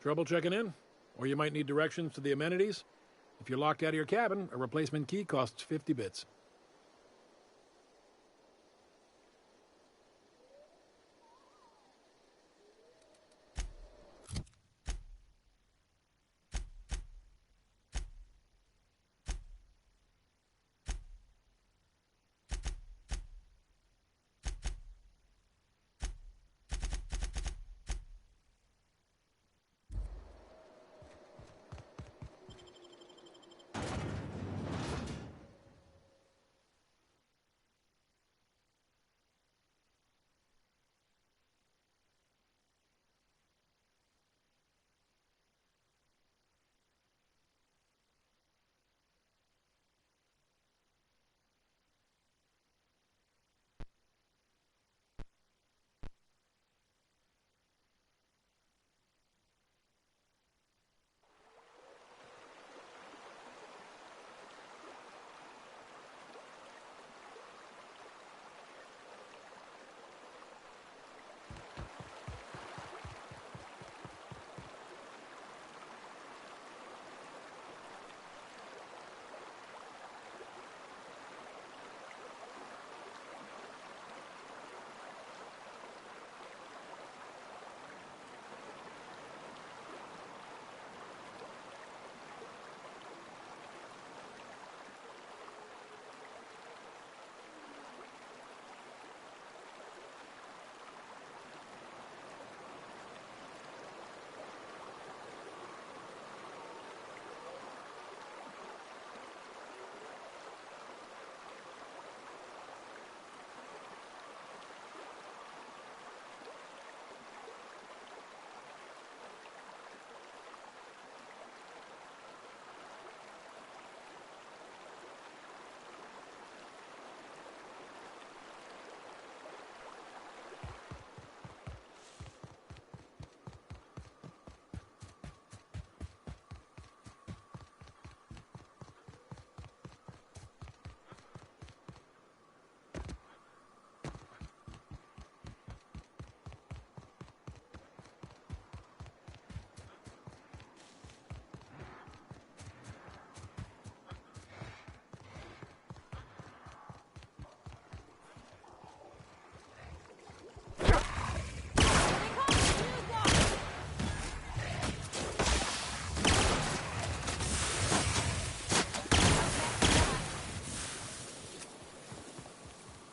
Trouble checking in? Or you might need directions to the amenities? If you're locked out of your cabin, a replacement key costs 50 bits.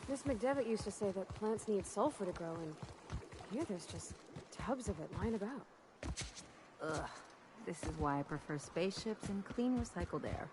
Miss McDevitt used to say that plants need sulfur to grow, and here there's just tubs of it lying about. Ugh. This is why I prefer spaceships and clean recycled air.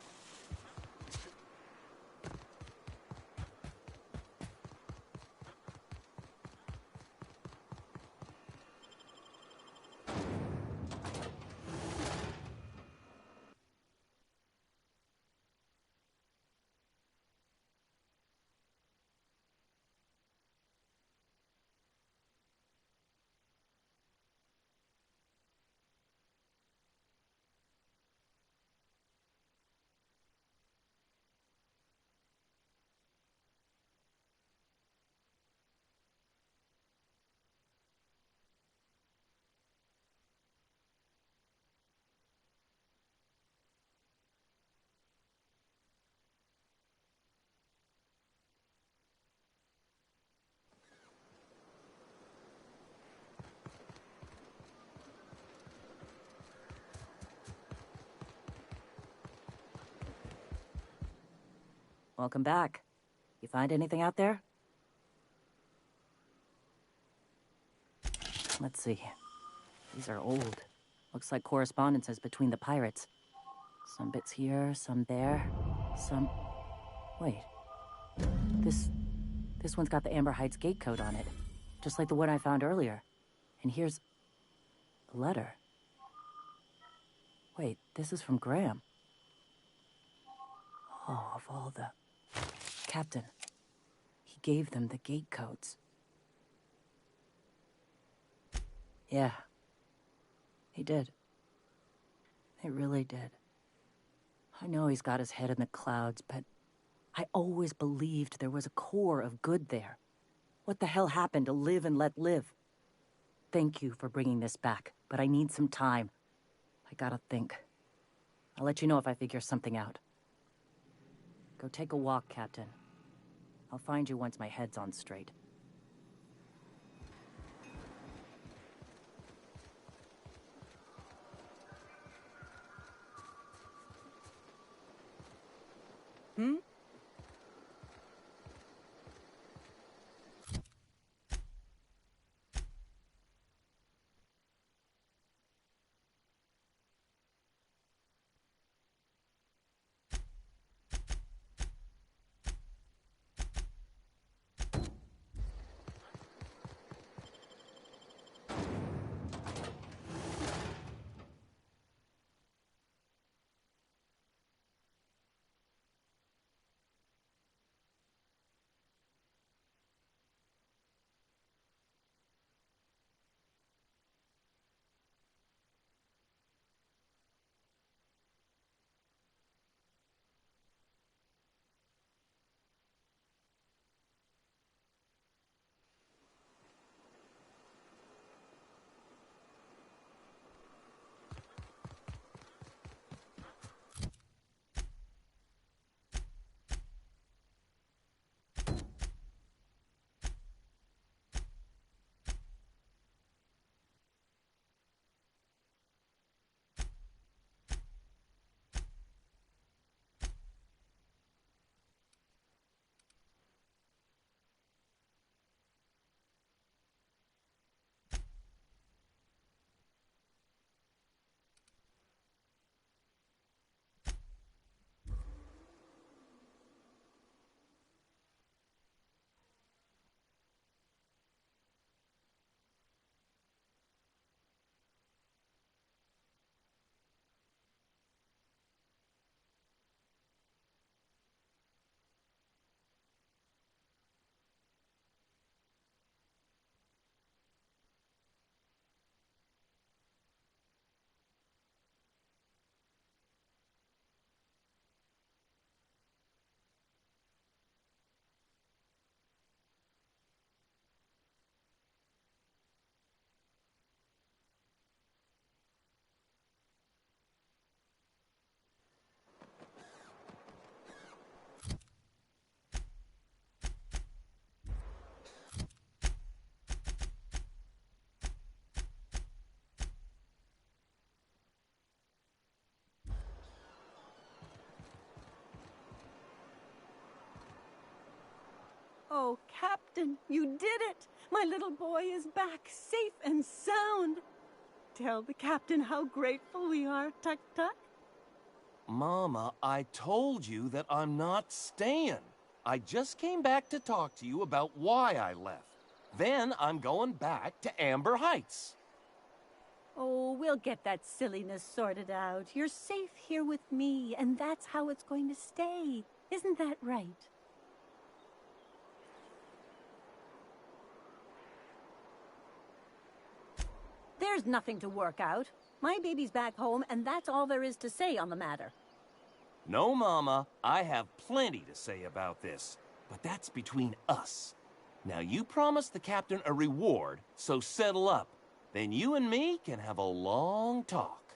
Welcome back. You find anything out there? Let's see. These are old. Looks like correspondences between the pirates. Some bits here, some there, some... Wait. This one's got the Amber Heights gate code on it. Just like the one I found earlier. And here's... a letter. Wait, this is from Graham. Oh, of all the... Captain. He gave them the gate codes. Yeah. He did. He really did. I know he's got his head in the clouds, but I always believed there was a core of good there. What the hell happened to live and let live? Thank you for bringing this back, but I need some time. I gotta think. I'll let you know if I figure something out. Go take a walk, Captain. I'll find you once my head's on straight. Hmm? Oh, Captain, you did it! My little boy is back, safe and sound. Tell the Captain how grateful we are, Tuk-Tuk. Mama, I told you that I'm not staying. I just came back to talk to you about why I left. Then I'm going back to Amber Heights. Oh, we'll get that silliness sorted out. You're safe here with me, and that's how it's going to stay. Isn't that right? There's nothing to work out. My baby's back home, and that's all there is to say on the matter. No, Mama, I have plenty to say about this, but that's between us. Now, you promised the Captain a reward, so settle up. Then you and me can have a long talk.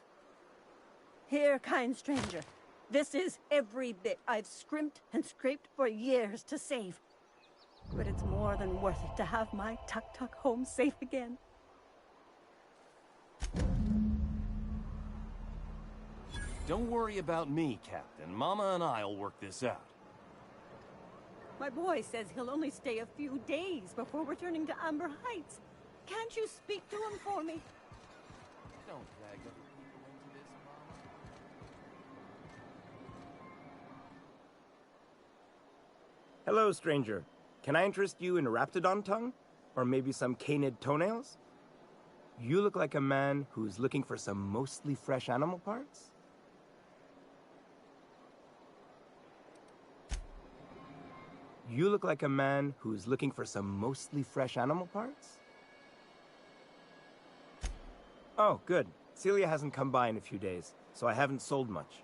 Here, kind stranger. This is every bit I've scrimped and scraped for years to save. But it's more than worth it to have my Tuk-Tuk home safe again. Don't worry about me, Captain. Mama and I'll work this out. My boy says he'll only stay a few days before returning to Amber Heights. Can't you speak to him for me? Don't drag other people into this, Mama. Hello, stranger. Can I interest you in Raptidon tongue? Or maybe some canid toenails? You look like a man who's looking for some mostly fresh animal parts? You look like a man who's looking for some mostly fresh animal parts? Oh, good. Celia hasn't come by in a few days, so I haven't sold much.